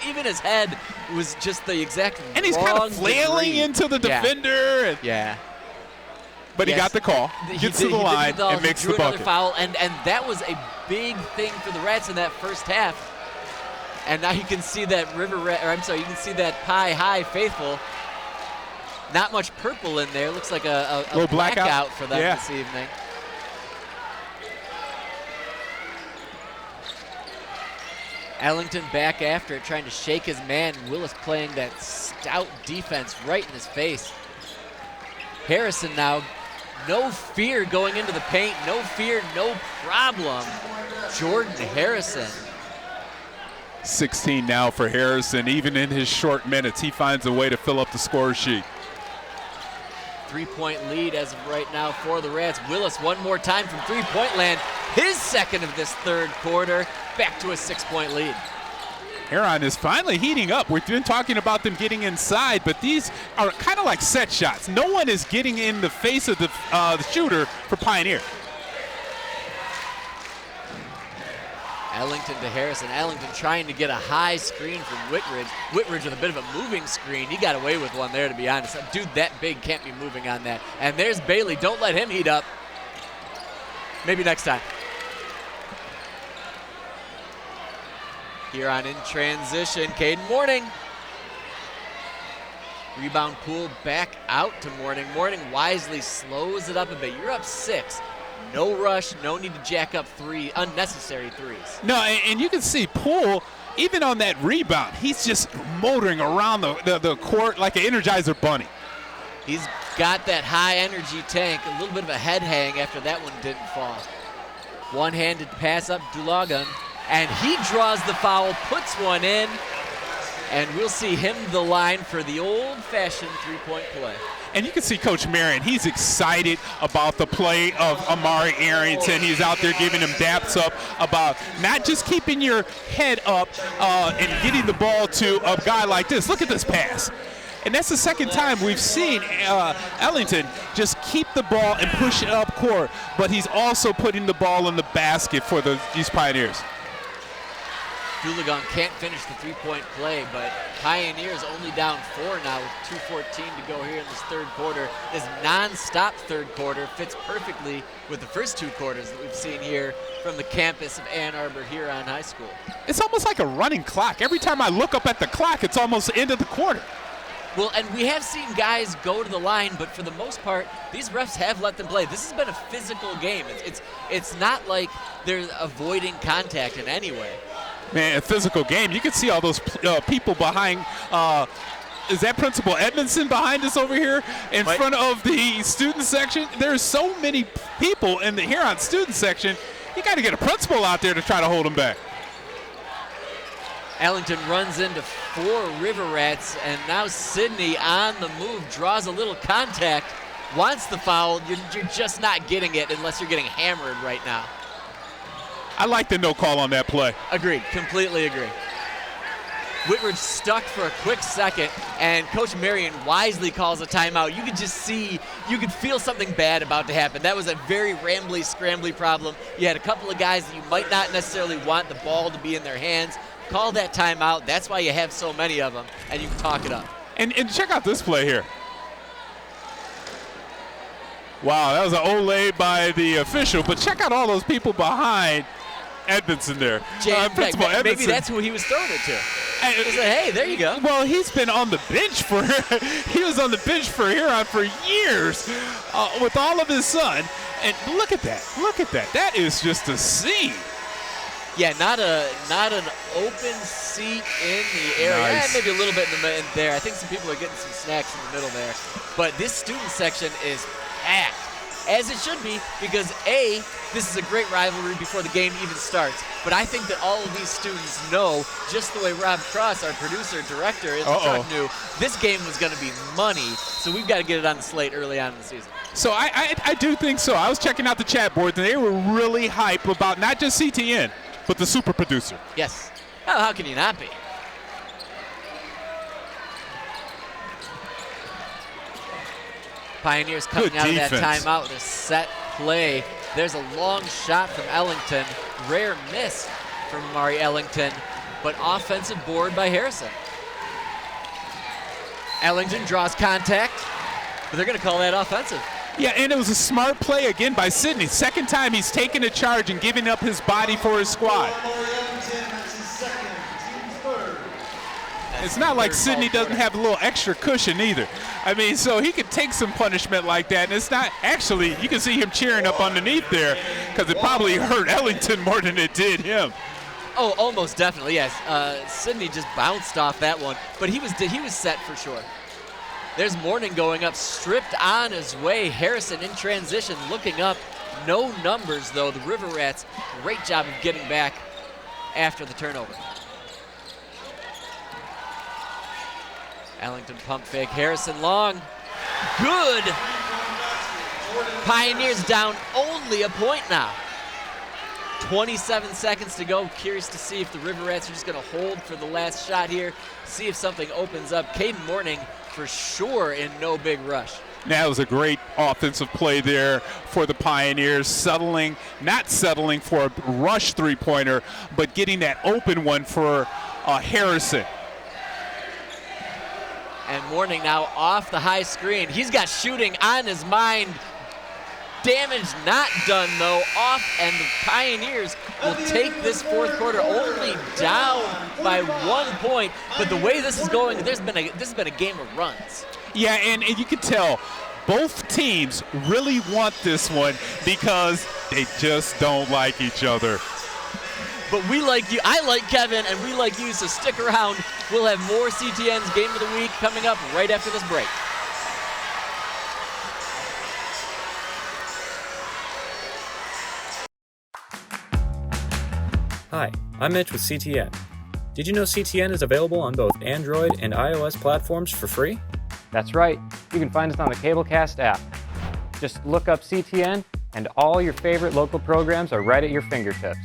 Even his head was just the exact wrong And he's kind of flailing degree. into the defender. Yeah. But he got the call, gets to the line, and makes the bucket. Foul, and that was a big thing for the Rats in that first half. And now you can see that you can see that Pie High faithful Not much purple in there. Looks like a little blackout for them this evening. Ellington back after it, trying to shake his man. Willis playing that stout defense right in his face. Harrison now, no fear going into the paint. No fear, no problem. Jordan Harrison. 16 now for Harrison. Even in his short minutes, he finds a way to fill up the score sheet. 3-point lead as of right now for the Rats. Willis one more time from three-point land. His second of this third quarter. Back to a 6-point lead. Huron is finally heating up. We've been talking about them getting inside, but these are kind of like set shots. No one is getting in the face of the shooter for Pioneer. Ellington to Harrison. Ellington trying to get a high screen from Whitridge. Whitridge with a bit of a moving screen. He got away with one there, to be honest. Dude that big can't be moving on that. And there's Bailey. Don't let him heat up. Maybe next time. Huron in transition. Caden Morning. Rebound pull back out to Morning. Morning wisely slows it up a bit. You're up 6. No rush, no need to jack up unnecessary threes. No, and you can see Poole, even on that rebound, he's just motoring around the court like an Energizer bunny. He's got that high energy tank, a little bit of a head hang after that one didn't fall. One-handed pass up Dulagan, and he draws the foul, puts one in, and we'll see him the line for the old-fashioned three-point play. And you can see Coach Marion, he's excited about the play of Amari Arrington. He's out there giving him daps up about not just keeping your head up and getting the ball to a guy like this. Look at this pass. And that's the second time we've seen Ellington just keep the ball and push it up court, but he's also putting the ball in the basket for these Pioneers. Dulagan can't finish the three-point play, but Pioneers only down 4 now with 2:14 to go here in this third quarter. This non-stop third quarter fits perfectly with the first 2 quarters that we've seen here from the campus of Ann Arbor Huron High School. It's almost like a running clock. Every time I look up at the clock, it's almost the end of the quarter. Well, and we have seen guys go to the line, but for the most part, these refs have let them play. This has been a physical game. It's not like they're avoiding contact in any way. Man, a physical game. You can see all those people behind. Is that Principal Edmondson behind us over here in front of the student section? There's so many people in the Huron student section. You got to get a principal out there to try to hold them back. Ellington runs into 4 River Rats, and now Sidney on the move, draws a little contact, wants the foul. You're just not getting it unless you're getting hammered right now. I like the no call on that play. Agreed, completely agree. Whitridge stuck for a quick second, and Coach Marion wisely calls a timeout. You could just see, you could feel something bad about to happen. That was a very rambly, scrambly problem. You had a couple of guys that you might not necessarily want the ball to be in their hands. Call that timeout. That's why you have so many of them, and you can talk it up. And check out this play here. Wow, that was an Olay by the official, but check out all those people behind Edmondson there. Principal Edmondson. Maybe that's who he was throwing it to. He said, hey, there you go. Well, he's been on the bench he was on the bench for Huron for years with all of his son. And look at that. Look at that. That is just a scene. Yeah, not an open seat in the area. Nice. Maybe a little bit in there. I think some people are getting some snacks in the middle there. But this student section is packed, as it should be, because A, this is a great rivalry before the game even starts. But I think that all of these students know, just the way Rob Cross, our producer, director, in the truck knew, this game was going to be money. So we've got to get it on the slate early on in the season. So I do think so. I was checking out the chat boards, and they were really hype about not just CTN, but the super producer. Yes. Oh, how can you not be? Pioneers coming out of that timeout with a set play. There's a long shot from Ellington. Rare miss from Amari Ellington, but offensive board by Harrison. Ellington draws contact, but they're going to call that offensive. Yeah, and it was a smart play again by Sidney. Second time he's taken a charge and giving up his body for his squad. It's not like Sydney doesn't have a little extra cushion either. I mean, so he could take some punishment like that, and it's not actually, you can see him cheering up underneath there because it probably hurt Ellington more than it did him. Oh, almost definitely, yes. Sydney just bounced off that one, but he was set for sure. There's Morning going up, stripped on his way. Harrison in transition, looking up. No numbers, though. The River Rats, great job of getting back after the turnover. Ellington pump fake, Harrison long. Good! Pioneers down only a point now. 27 seconds to go. Curious to see if the River Rats are just going to hold for the last shot here. See if something opens up. Caden Morning for sure in no big rush. That was a great offensive play there for the Pioneers, not settling for a rush three-pointer, but getting that open one for Harrison. And Morning now off the high screen. He's got shooting on his mind. Damage not done, though, off, and the Pioneers will take this fourth quarter only down by 1 point. But the way this is going, this has been a game of runs. Yeah, and you can tell both teams really want this one because they just don't like each other. But we like you, I like Kevin, and we like you, so stick around. We'll have more CTN's Game of the Week coming up right after this break. Hi, I'm Mitch with CTN. Did you know CTN is available on both Android and iOS platforms for free? That's right. You can find us on the Cablecast app. Just look up CTN and all your favorite local programs are right at your fingertips.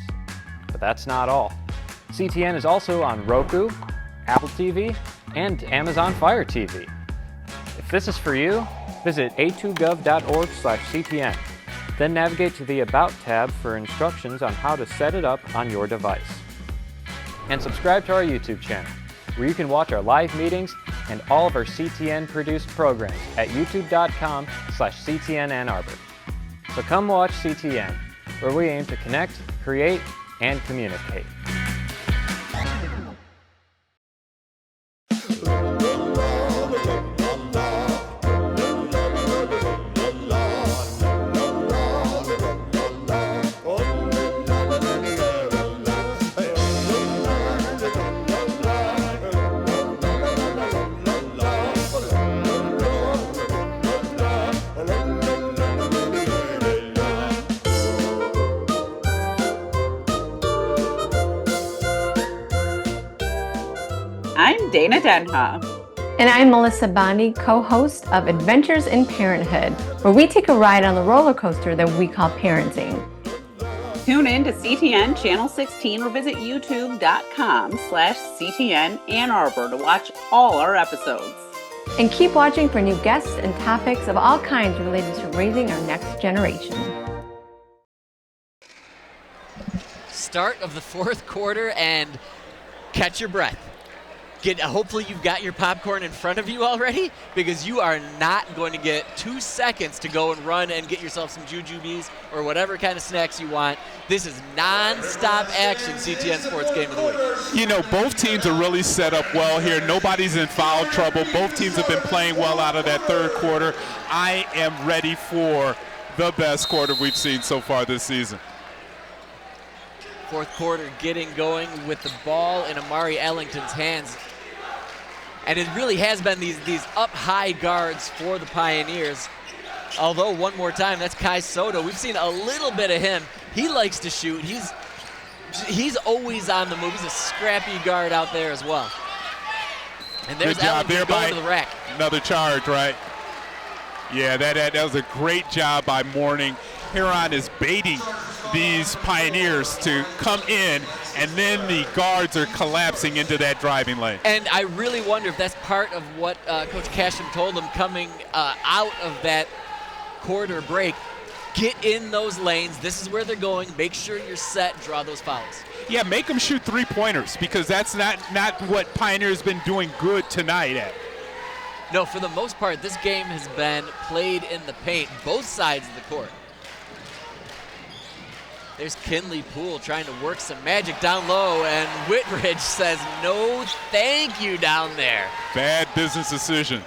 But that's not all. CTN is also on Roku, Apple TV, and Amazon Fire TV. If this is for you, visit a2gov.org/CTN. Then navigate to the About tab for instructions on how to set it up on your device. And subscribe to our YouTube channel, where you can watch our live meetings and all of our CTN-produced programs at youtube.com/CTN Ann Arbor. So come watch CTN, where we aim to connect, create, and communicate. I'm Dana Denha. And I'm Melissa Bondi, co-host of Adventures in Parenthood, where we take a ride on the roller coaster that we call parenting. Tune in to CTN Channel 16 or visit youtube.com/CTN Ann Arbor to watch all our episodes. And keep watching for new guests and topics of all kinds related to raising our next generation. Start of the fourth quarter, and catch your breath. Hopefully you've got your popcorn in front of you already, because you are not going to get 2 seconds to go and run and get yourself some jujubes or whatever kind of snacks you want. This is non-stop action CTN Sports Game of the Week. You know, both teams are really set up well here. Nobody's in foul trouble. Both teams have been playing well out of that third quarter. I am ready for the best quarter we've seen so far this season. Fourth quarter getting going with the ball in Amari Ellington's hands. And it really has been these up-high guards for the Pioneers. Although, one more time, that's Kai Soto. We've seen a little bit of him. He likes to shoot. He's always on the move. He's a scrappy guard out there as well. And there's Ellington going to the rack. Another charge, right? Yeah, that was a great job by Morning. Huron is baiting these Pioneers to come in, and then the guards are collapsing into that driving lane. And I really wonder if that's part of what Coach Casham told them coming out of that quarter break. Get in those lanes. This is where they're going. Make sure you're set. Draw those fouls. Yeah, make them shoot three-pointers, because that's not what Pioneer's been doing good tonight at. No, for the most part, this game has been played in the paint, both sides of the court. There's Kinley Poole trying to work some magic down low, and Whitridge says no thank you down there. Bad business decision.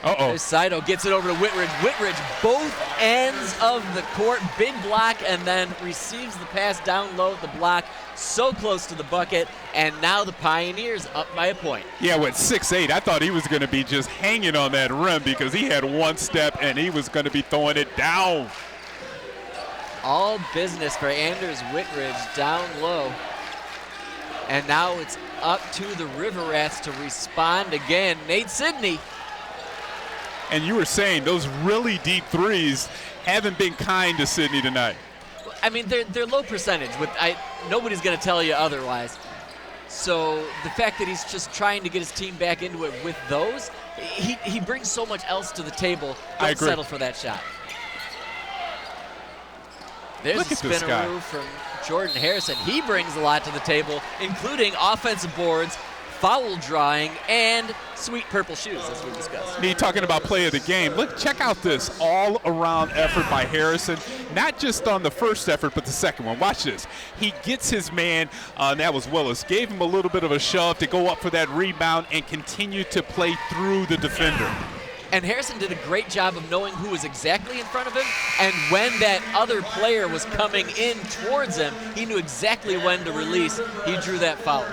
Uh-oh. Saito gets it over to Whitridge. Whitridge, both ends of the court, big block, and then receives the pass down low at the block, so close to the bucket, and now the Pioneers up by a point. Yeah, with 6'8", I thought he was going to be just hanging on that rim because he had one step and he was going to be throwing it down. All business for Anders Whitridge down low. And now it's up to the River Rats to respond again. Nate Sidney. And you were saying those really deep threes haven't been kind to Sidney tonight. I mean, they're low percentage. Nobody's going to tell you otherwise. So the fact that he's just trying to get his team back into it with those, he brings so much else to the table. Don't settle for that shot. There's a spinneroo from Jordan Harrison. He brings a lot to the table, including offensive boards, foul drawing, and sweet purple shoes, as we discussed. Me talking about play of the game. Look, check out this all-around effort by Harrison, not just on the first effort, but the second one. Watch this. He gets his man, that was Willis, gave him a little bit of a shove to go up for that rebound and continue to play through the defender. And Harrison did a great job of knowing who was exactly in front of him, and when that other player was coming in towards him, he knew exactly when to release. He drew that foul.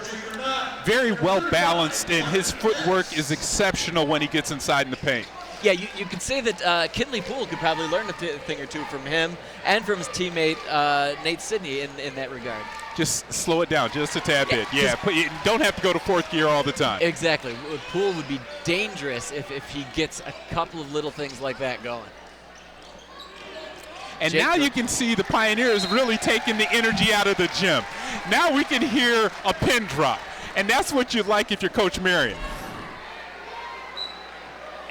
Very well balanced, and his footwork is exceptional when he gets inside in the paint. Yeah, you could say that Kinley Poole could probably learn a thing or two from him and from his teammate Nate Sidney in that regard. Just slow it down just a tad bit. Yeah, you don't have to go to fourth gear all the time. Exactly. Poole would be dangerous if he gets a couple of little things like that going. And now you can see the Pioneers really taking the energy out of the gym. Now we can hear a pin drop. And that's what you like if you're Coach Marion.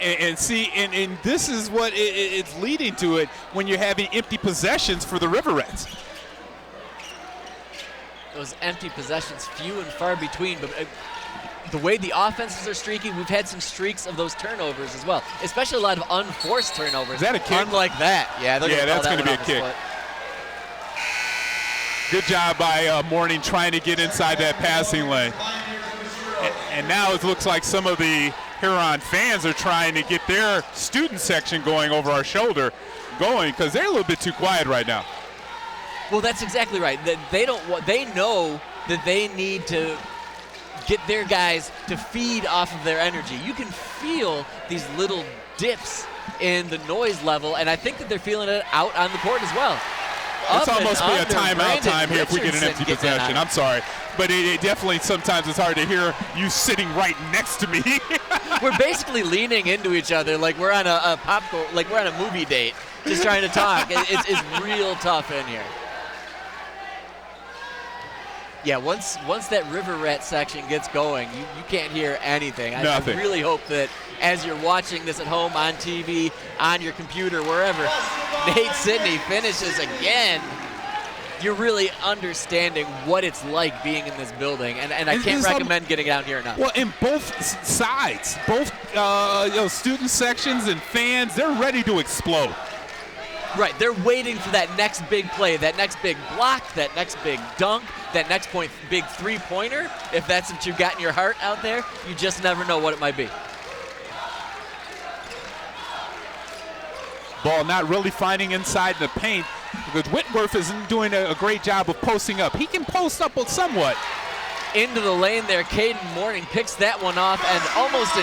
And see, and this is what it's leading to it when you're having empty possessions for the River Rats. Those empty possessions, few and far between, but the way the offenses are streaking, we've had some streaks of those turnovers as well, especially a lot of unforced turnovers. Is that a kick? Unlike that. Yeah, that's going to be a kick. Good job by Mourning trying to get inside that passing lane. And now it looks like some of the Huron fans are trying to get their student section going over our shoulder because they're a little bit too quiet right now. Well, that's exactly right. They know that they need to get their guys to feed off of their energy. You can feel these little dips in the noise level, and I think that they're feeling it out on the court as well. It's almost be a timeout time here if we get an empty possession. I'm sorry. But it definitely sometimes it's hard to hear you sitting right next to me. We're basically leaning into each other like we're on a popcorn, like we're on a movie date, just trying to talk. It's real tough in here. Yeah, once that River Rat section gets going, you can't hear anything. Nothing. I really hope that as you're watching this at home, on TV, on your computer, wherever, Nate Sidney finishes again. You're really understanding what it's like being in this building, and I can't recommend getting down here enough. Well, in both sides, both student sections and fans, they're ready to explode. Right, they're waiting for that next big play, that next big block, that next big dunk, that next big three-pointer. If that's what you've got in your heart out there, you just never know what it might be. Ball not really finding inside the paint because Whitworth isn't doing a great job of posting up. He can post up somewhat. Into the lane there, Caden Mourning picks that one off, and almost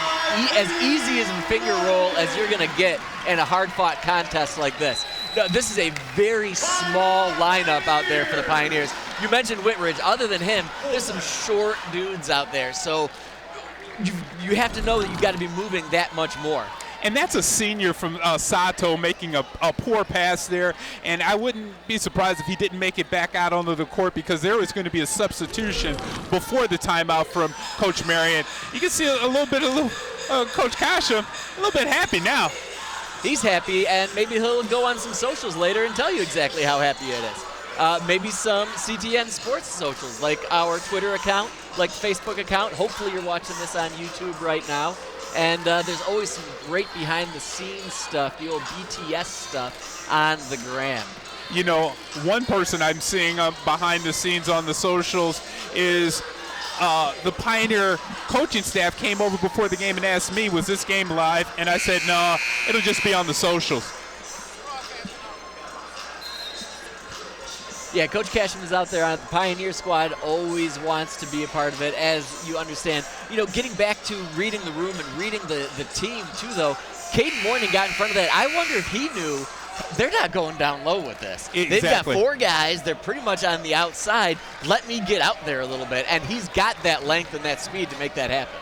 as easy as a finger roll as you're going to get in a hard-fought contest like this. No, this is a very small lineup out there for the Pioneers. You mentioned Whitridge. Other than him, there's some short dudes out there, so you have to know that you've got to be moving that much more. And that's a senior from Sato making a poor pass there. And I wouldn't be surprised if he didn't make it back out onto the court because there was going to be a substitution before the timeout from Coach Marion. You can see a little bit of Coach Kasha a little bit happy now. He's happy, and maybe he'll go on some socials later and tell you exactly how happy it is. Maybe some CTN sports socials, like our Twitter account, like Facebook account. Hopefully you're watching this on YouTube right now. And there's always some great behind-the-scenes stuff, the old BTS stuff on the gram. You know, one person I'm seeing behind the scenes on the socials is the Pioneer coaching staff came over before the game and asked me, was this game live? And I said, no, it'll just be on the socials. Yeah, Coach Cashman is out there on the Pioneer squad, always wants to be a part of it, as you understand. You know, getting back to reading the room and reading the team, too, though, Caden Morning got in front of that. I wonder if he knew they're not going down low with this. Exactly. They've got 4 guys. They're pretty much on the outside. Let me get out there a little bit. And he's got that length and that speed to make that happen.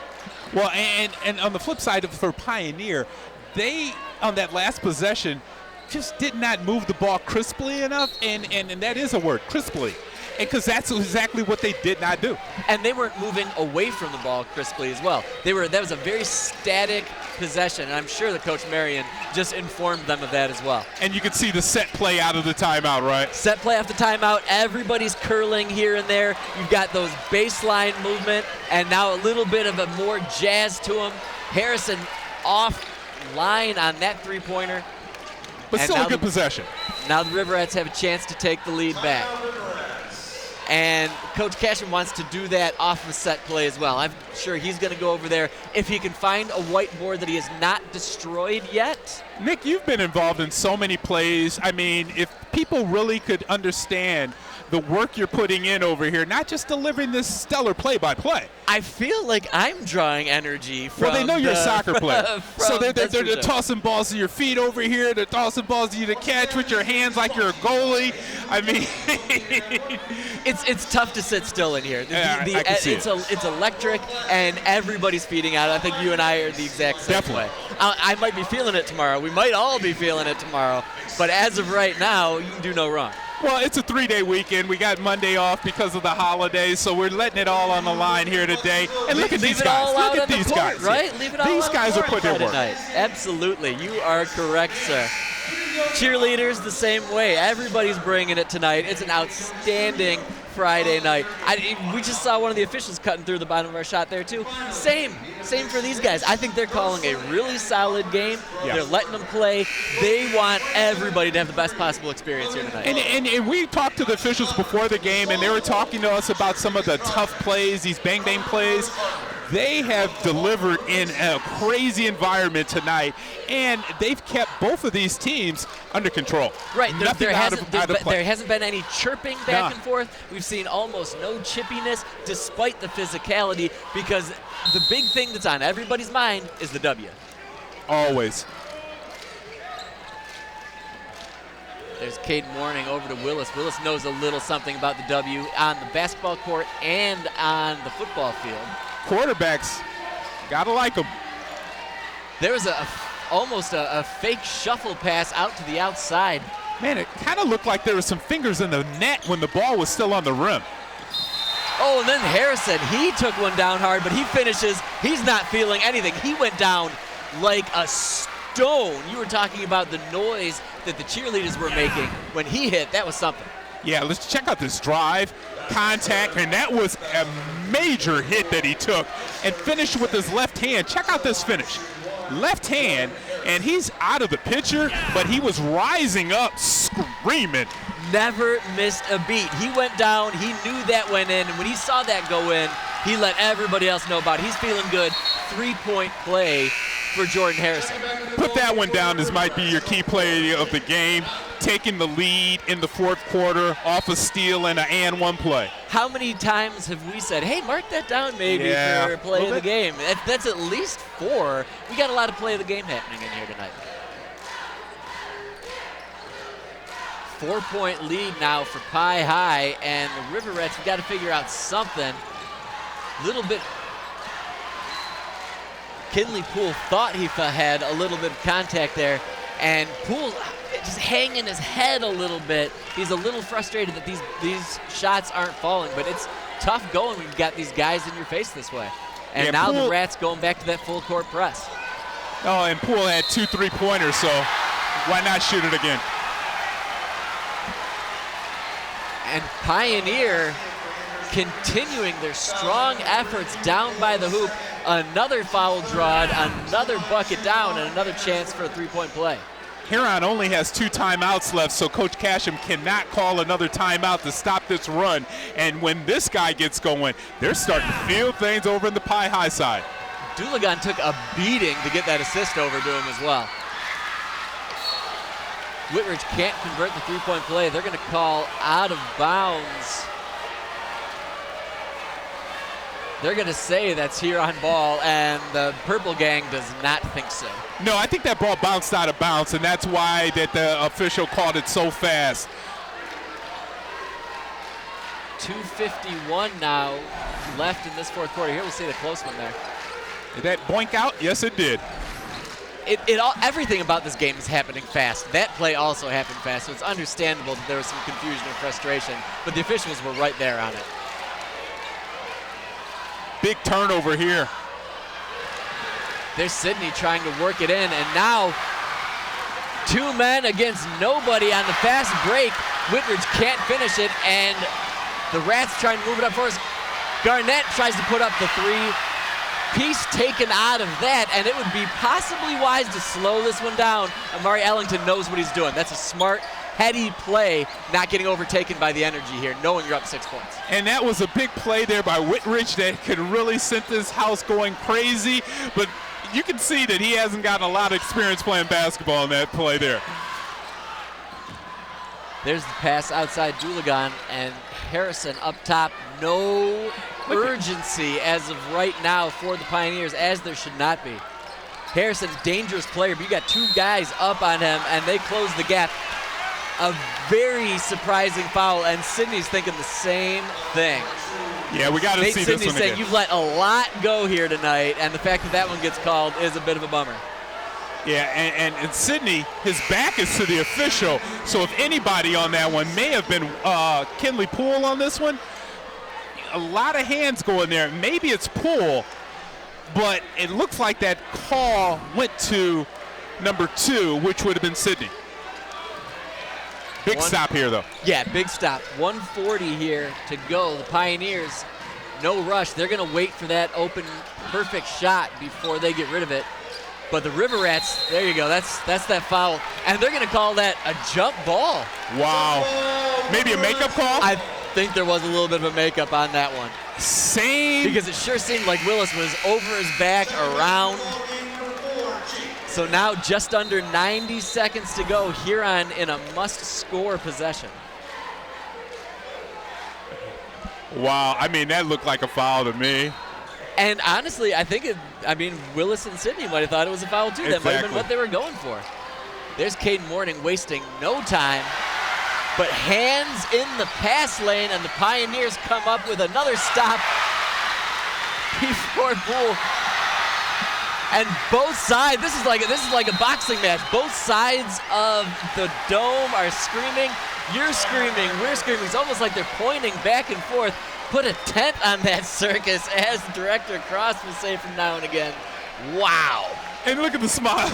Well, and on the flip side for Pioneer, they, on that last possession, just did not move the ball crisply enough, and that is a word, crisply, because that's exactly what they did not do. And they weren't moving away from the ball crisply as well. That was a very static possession, and I'm sure that Coach Marion just informed them of that as well. And you can see the set play out of the timeout, right? Set play off the timeout, everybody's curling here and there. You've got those baseline movement, and now a little bit of a more jazz to him. Harrison off line on that three-pointer. But still a good possession. Now the Riverettes have a chance to take the lead back. And Coach Cashman wants to do that off the set play as well. I'm sure he's going to go over there if he can find a whiteboard that he has not destroyed yet. Nick, you've been involved in so many plays. I mean, if people really could understand the work you're putting in over here, not just delivering this stellar play-by-play. I feel like I'm drawing energy from Well, they know you're a soccer player. So they're sure. tossing balls to your feet over here. They're tossing balls to you to catch with your hands like you're a goalie. I mean, it's tough to sit still in here. I can see it's electric, and everybody's feeding out. I think you and I are the exact same way. I might be feeling it tomorrow. We might all be feeling it tomorrow. But as of right now, you can do no wrong. Well, it's a 3-day weekend. We got Monday off because of the holidays, so we're letting it all on the line here today. And look at these guys. Look at these guys. Right? Leave it all these guys are putting in work. Absolutely. You are correct, sir. Cheerleaders the same way. Everybody's bringing it tonight. It's an outstanding Friday night. We just saw one of the officials cutting through the bottom of our shot there, too. Same for these guys. I think they're calling a really solid game. Yeah. They're letting them play. They want everybody to have the best possible experience here tonight. And we talked to the officials before the game, and they were talking to us about some of the tough plays, these bang-bang plays. They have delivered in a crazy environment tonight, and they've kept both of these teams under control. Right. Nothing out of play. There hasn't been any chirping back and forth. We've seen almost no chippiness despite the physicality, because the big thing that's on everybody's mind is the W. Always. There's Caden Morning over to Willis. Willis knows a little something about the W on the basketball court and on the football field. Quarterbacks, gotta like them. There was almost a fake shuffle pass out to the outside. Man, it kind of looked like there were some fingers in the net when the ball was still on the rim. Oh, and then Harrison, he took one down hard, but he finishes. He's not feeling anything. He went down like a stone. You were talking about the noise that the cheerleaders were making when he hit. That was something. Yeah, let's check out this drive, contact, and that was a major hit that he took and finished with his left hand. Check out this finish. Left hand, and he's out of the picture, but he was rising up screaming. Never missed a beat. He went down, he knew that went in, and when he saw that go in, he let everybody else know about it. He's feeling good. 3-point play for Jordan Harrison. Put that one down as might be your key play of the game, taking the lead in the fourth quarter off a steal and an and one play. How many times have we said, hey, mark that down maybe for play of the game? That's at least 4. We got a lot of play of the game happening in here tonight. 4-point lead now for Pie High, and the Riverettes, we got to figure out something. Little bit. Kinley Poole thought he had a little bit of contact there, and Poole just hanging his head a little bit. He's a little frustrated that these shots aren't falling, but it's tough going when you've got these guys in your face this way. And now Poole, the Rats going back to that full court press. Oh, and Poole had 2 3-pointers, so why not shoot it again? And Pioneer continuing their strong efforts down by the hoop. Another foul drawn, another bucket down, and another chance for a three-point play. Huron only has 2 timeouts left, so Coach Casham cannot call another timeout to stop this run. And when this guy gets going, they're starting to feel things over in the Pie High side. Doulagan took a beating to get that assist over to him as well. Whitridge can't convert the three-point play. They're going to call out of bounds. They're going to say that's Huron ball, and the Purple Gang does not think so. No, I think that ball bounced out of bounds, and that's why that the official called it so fast. 2:51 now left in this fourth quarter. Here we see the close one there. Did that boink out? Yes, it did. Everything about this game is happening fast. That play also happened fast, so it's understandable that there was some confusion and frustration, but the officials were right there on it. Big turnover here. There's Sydney trying to work it in, and now 2 men against nobody on the fast break. Whitridge can't finish it, and the Rats trying to move it up for us. Garnett tries to put up the three. Piece taken out of that, and it would be possibly wise to slow this one down. Amari Ellington knows what he's doing. That's a smart, heady play, not getting overtaken by the energy here, knowing you're up 6 points. And that was a big play there by Whitridge that could really send this house going crazy, but you can see that he hasn't gotten a lot of experience playing basketball in that play there. There's the pass outside Doulagan, and Harrison up top. No urgency as of right now for the Pioneers, as there should not be. Harrison, dangerous player, but you got 2 guys up on him, and they close the gap. A very surprising foul, and Sydney's thinking the same thing. Yeah, we got to see Sydney's this one saying again. you've let a lot go here tonight, and the fact that that one gets called is a bit of a bummer. Yeah, and Sydney, his back is to the official, so if anybody on that one may have been Kinley Poole on this one. A lot of hands going there. Maybe it's Poole, but it looks like that call went to number 2, which would have been Sydney. Big stop here, though. Yeah, big stop. 1:40 here to go. The Pioneers, no rush. They're going to wait for that open, perfect shot before they get rid of it. But the River Rats, there you go. That's that foul. And they're going to call that a jump ball. Wow. Maybe a makeup call? I think there was a little bit of a makeup on that one. Same. Because it sure seemed like Willis was over his back, around. So now just under 90 seconds to go. Huron in a must-score possession. Wow. I mean, that looked like a foul to me. And honestly, I think Willis and Sydney might have thought it was a foul too. That might have been what they were going for. There's Caden Morning wasting no time, but hands in the pass lane, and the Pioneers come up with another stop before Poole. And both sides, this is like a boxing match. Both sides of the dome are screaming. You're screaming, we're screaming. It's almost like they're pointing back and forth. Put a tent on that circus, as Director Cross will say from now and again. Wow. And look at the smile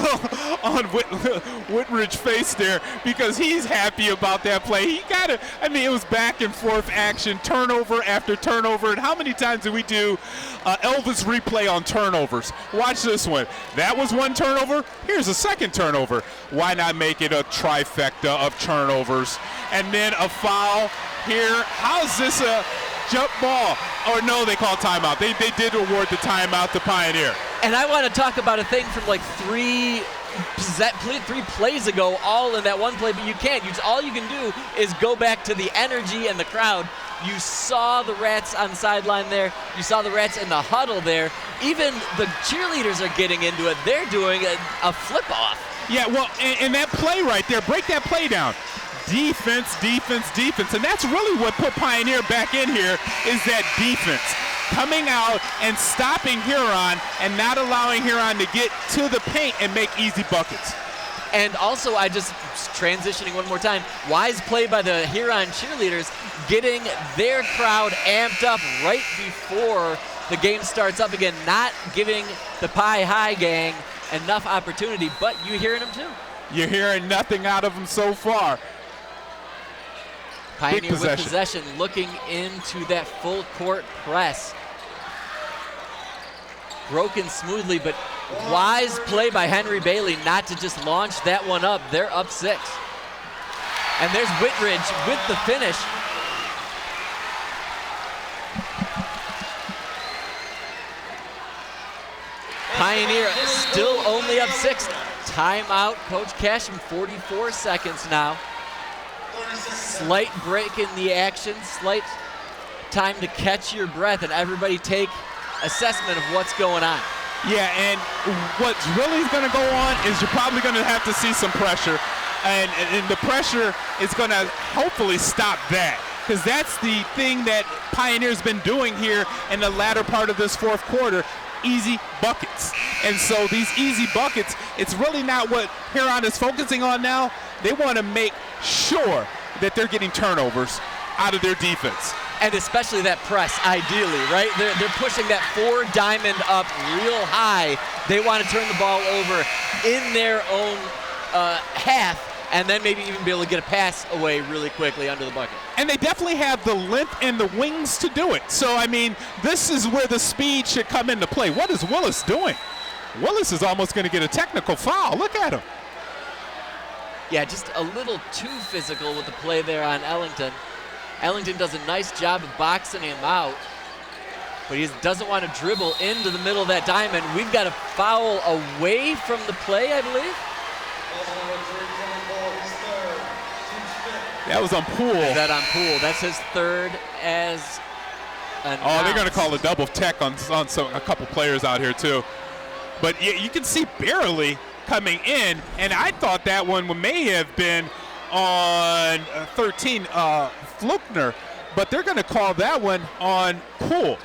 on Whitridge's face there, because he's happy about that play. It was back and forth action, turnover after turnover. And how many times do we do Elvis replay on turnovers? Watch this one. That was one turnover. Here's a second turnover. Why not make it a trifecta of turnovers? And then a foul here. How's this a jump ball? Or no, they call timeout. They did award the timeout to Pioneer. And I want to talk about a thing from like three plays ago, all in that one play, but you can't. All you can do is go back to the energy and the crowd. You saw the Rats on the sideline there. You saw the Rats in the huddle there. Even the cheerleaders are getting into it. They're doing a flip-off. Yeah, well, and that play right there, break that play down. Defense, defense, defense. And that's really what put Pioneer back in here, is that defense. Coming out and stopping Huron and not allowing Huron to get to the paint and make easy buckets. And also, transitioning one more time, wise play by the Huron cheerleaders, getting their crowd amped up right before the game starts up again, not giving the Pie High gang enough opportunity, but you're hearing them too. You're hearing nothing out of them so far. Pioneer with possession, looking into that full court press. broken smoothly, but wise play by Henry Bailey not to just launch that one up. They're up 6. And there's Whitridge with the finish. Pioneer still only up 6. Timeout, Coach Casham, 44 seconds now. Slight break in the action, slight time to catch your breath and everybody take assessment of what's going on. Yeah, and what's really going to go on is you're probably going to have to see some pressure, and the pressure is going to hopefully stop that, because that's the thing that Pioneer's been doing here in the latter part of this fourth quarter. Easy buckets. And so these easy buckets, it's really not what Huron is focusing on now. They want to make sure that they're getting turnovers out of their defense. And especially that press, ideally, right? They're pushing that 4 diamond up real high. They want to turn the ball over in their own half, and then maybe even be able to get a pass away really quickly under the bucket. And they definitely have the length and the wings to do it. So, I mean, this is where the speed should come into play. What is Willis doing? Willis is almost going to get a technical foul. Look at him. Yeah, just a little too physical with the play there on Ellington. Ellington does a nice job of boxing him out, but he doesn't want to dribble into the middle of that diamond. We've got a foul away from the play, I believe. That was on Poole. That on Poole. That's his third as announced. Oh, they're going to call a double tech on a couple players out here too. But you can see barely coming in, and I thought that one may have been on 13 Fluchner, but they're going to call that one on Poole.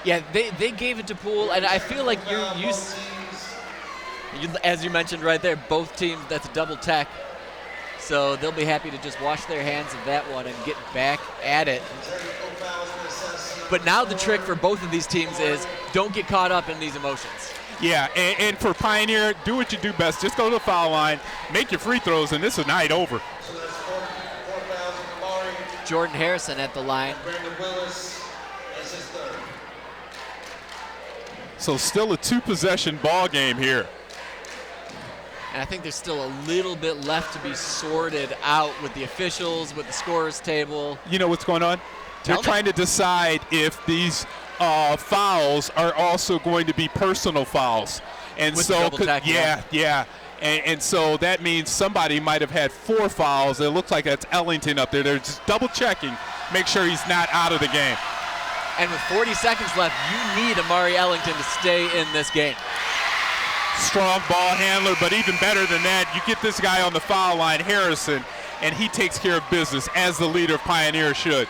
Yeah, they gave it to Poole, and I feel like you're used, as you mentioned right there, both teams, that's a double tech. So they'll be happy to just wash their hands of that one and get back at it. But now the trick for both of these teams is don't get caught up in these emotions. Yeah, and for Pioneer, do what you do best. Just go to the foul line, make your free throws, and this is night over. Jordan Harrison at the line. So still a 2-possession ball game here. And I think there's still a little bit left to be sorted out with the officials, with the scorers table. You know what's going on? They're trying to decide if these fouls are also going to be personal fouls. And with so, yeah. And so that means somebody might have had 4 fouls. It looks like that's Ellington up there. They're just double checking, make sure he's not out of the game. And with 40 seconds left, you need Amari Ellington to stay in this game. Strong ball handler, but even better than that, you get this guy on the foul line, Harrison, and he takes care of business, as the leader of Pioneer should.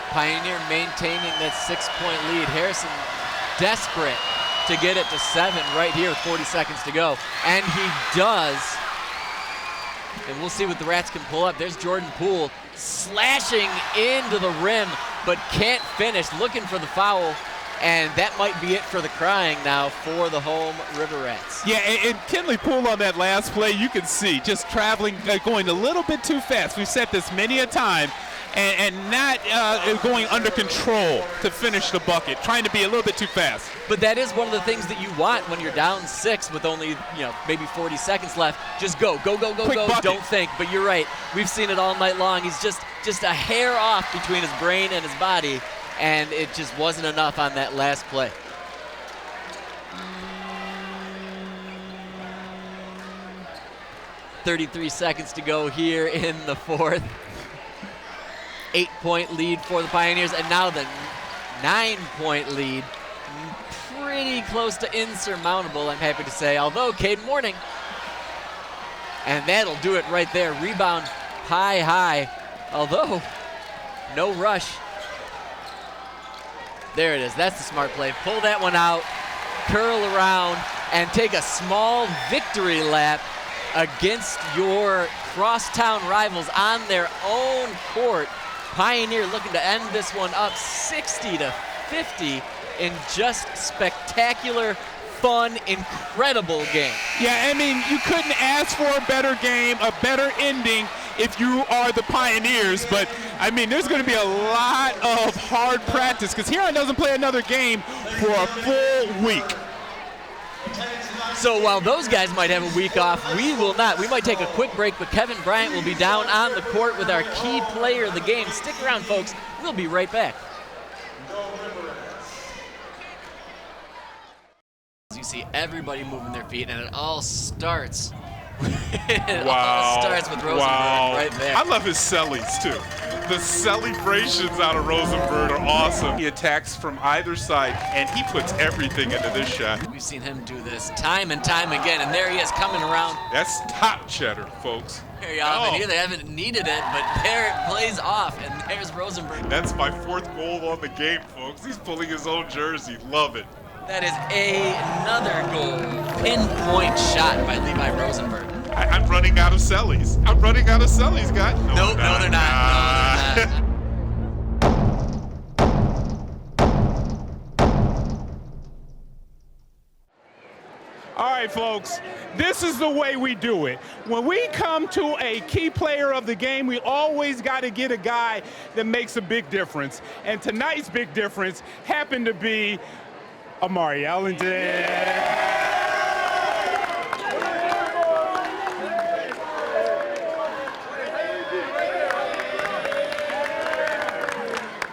Pioneer maintaining that 6-point lead. Harrison desperate to get it to 7 right here with 40 seconds to go. And he does. And we'll see what the Rats can pull up. There's Jordan Poole slashing into the rim, but can't finish, looking for the foul. And that might be it for the crying now for the home River Rats. Yeah, and Kinley Poole on that last play, you can see just traveling, going a little bit too fast. We've said this many a time, and not going under control to finish the bucket, trying to be a little bit too fast. But that is one of the things that you want when you're down 6 with only, maybe 40 seconds left. Just go, quick bucket. Don't think. But you're right. We've seen it all night long. He's just a hair off between his brain and his body. And it just wasn't enough on that last play. .33 seconds to go here in the fourth. 8-point lead for the Pioneers, and now the 9-point lead. Pretty close to insurmountable, I'm happy to say, although Cade Morning. And that'll do it right there. Rebound high, although no rush. There it is. That's the smart play. Pull that one out, curl around, and take a small victory lap against your crosstown rivals on their own court. Pioneer looking to end this one up 60-50 in just spectacular, fun, incredible game. Yeah, I mean, you couldn't ask for a better game, a better ending, if you are the Pioneers, but I mean, there's going to be a lot of hard practice because Huron doesn't play another game for a full week. So while those guys might have a week off, we will not. We might take a quick break, but Kevin Bryant will be down on the court with our key player of the game. Stick around, folks. We'll be right back. As you see everybody moving their feet, and it all starts. All starts with Rosenberg right there. I love his sellies too. The celebrations out of Rosenberg are awesome. He attacks from either side, and he puts everything into this shot. We've seen him do this time and time again, and there he is coming around. That's top cheddar, folks. There you go. Here they haven't needed it, but there it plays off, and there's Rosenberg. That's my 4th goal on the game, folks. He's pulling his own jersey. Love it. That is another goal. Pinpoint shot by Levi Rosenberg. I'm running out of sellies. I'm running out of sellies, guys. No, they're not. All right, folks, this is the way we do it. When we come to a key player of the game, we always got to get a guy that makes a big difference. And tonight's big difference happened to be Amari Ellington.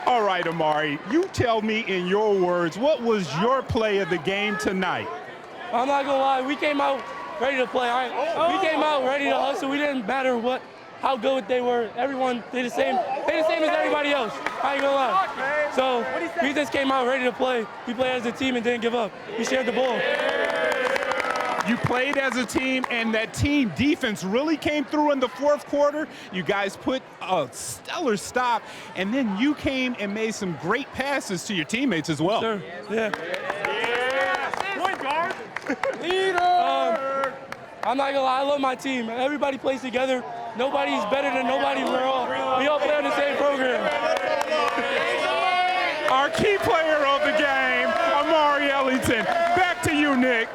All right, Amari, you tell me in your words, what was your play of the game tonight? I'm not gonna lie, we came out ready to play. We came out ready to hustle. We didn't matter how good they were. Everyone did the same as everybody else. I ain't gonna lie. So we just came out ready to play. We played as a team and didn't give up. We shared the ball. You played as a team, and that team defense really came through in the 4th quarter. You guys put a stellar stop, and then you came and made some great passes to your teammates as well. Sure. Yeah. Point guard. Leader. I'm not gonna lie, I love my team. Everybody plays together. Nobody's better than nobody. We all play on the same program. Our key player of the game, Amari Ellington. Back to you, Nick.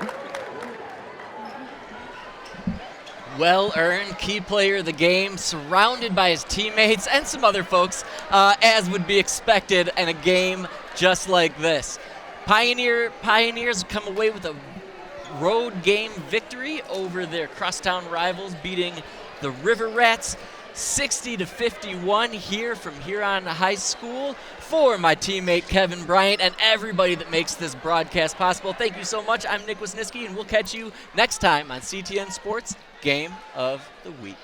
Well-earned key player of the game, surrounded by his teammates and some other folks, as would be expected in a game just like this. Pioneers come away with a road game victory over their crosstown rivals, beating the River Rats 60-51 here from Huron High School. For my teammate Kevin Bryant and everybody that makes this broadcast possible, thank you so much. I'm Nick Wisniewski, and we'll catch you next time on CTN Sports Game of the Week.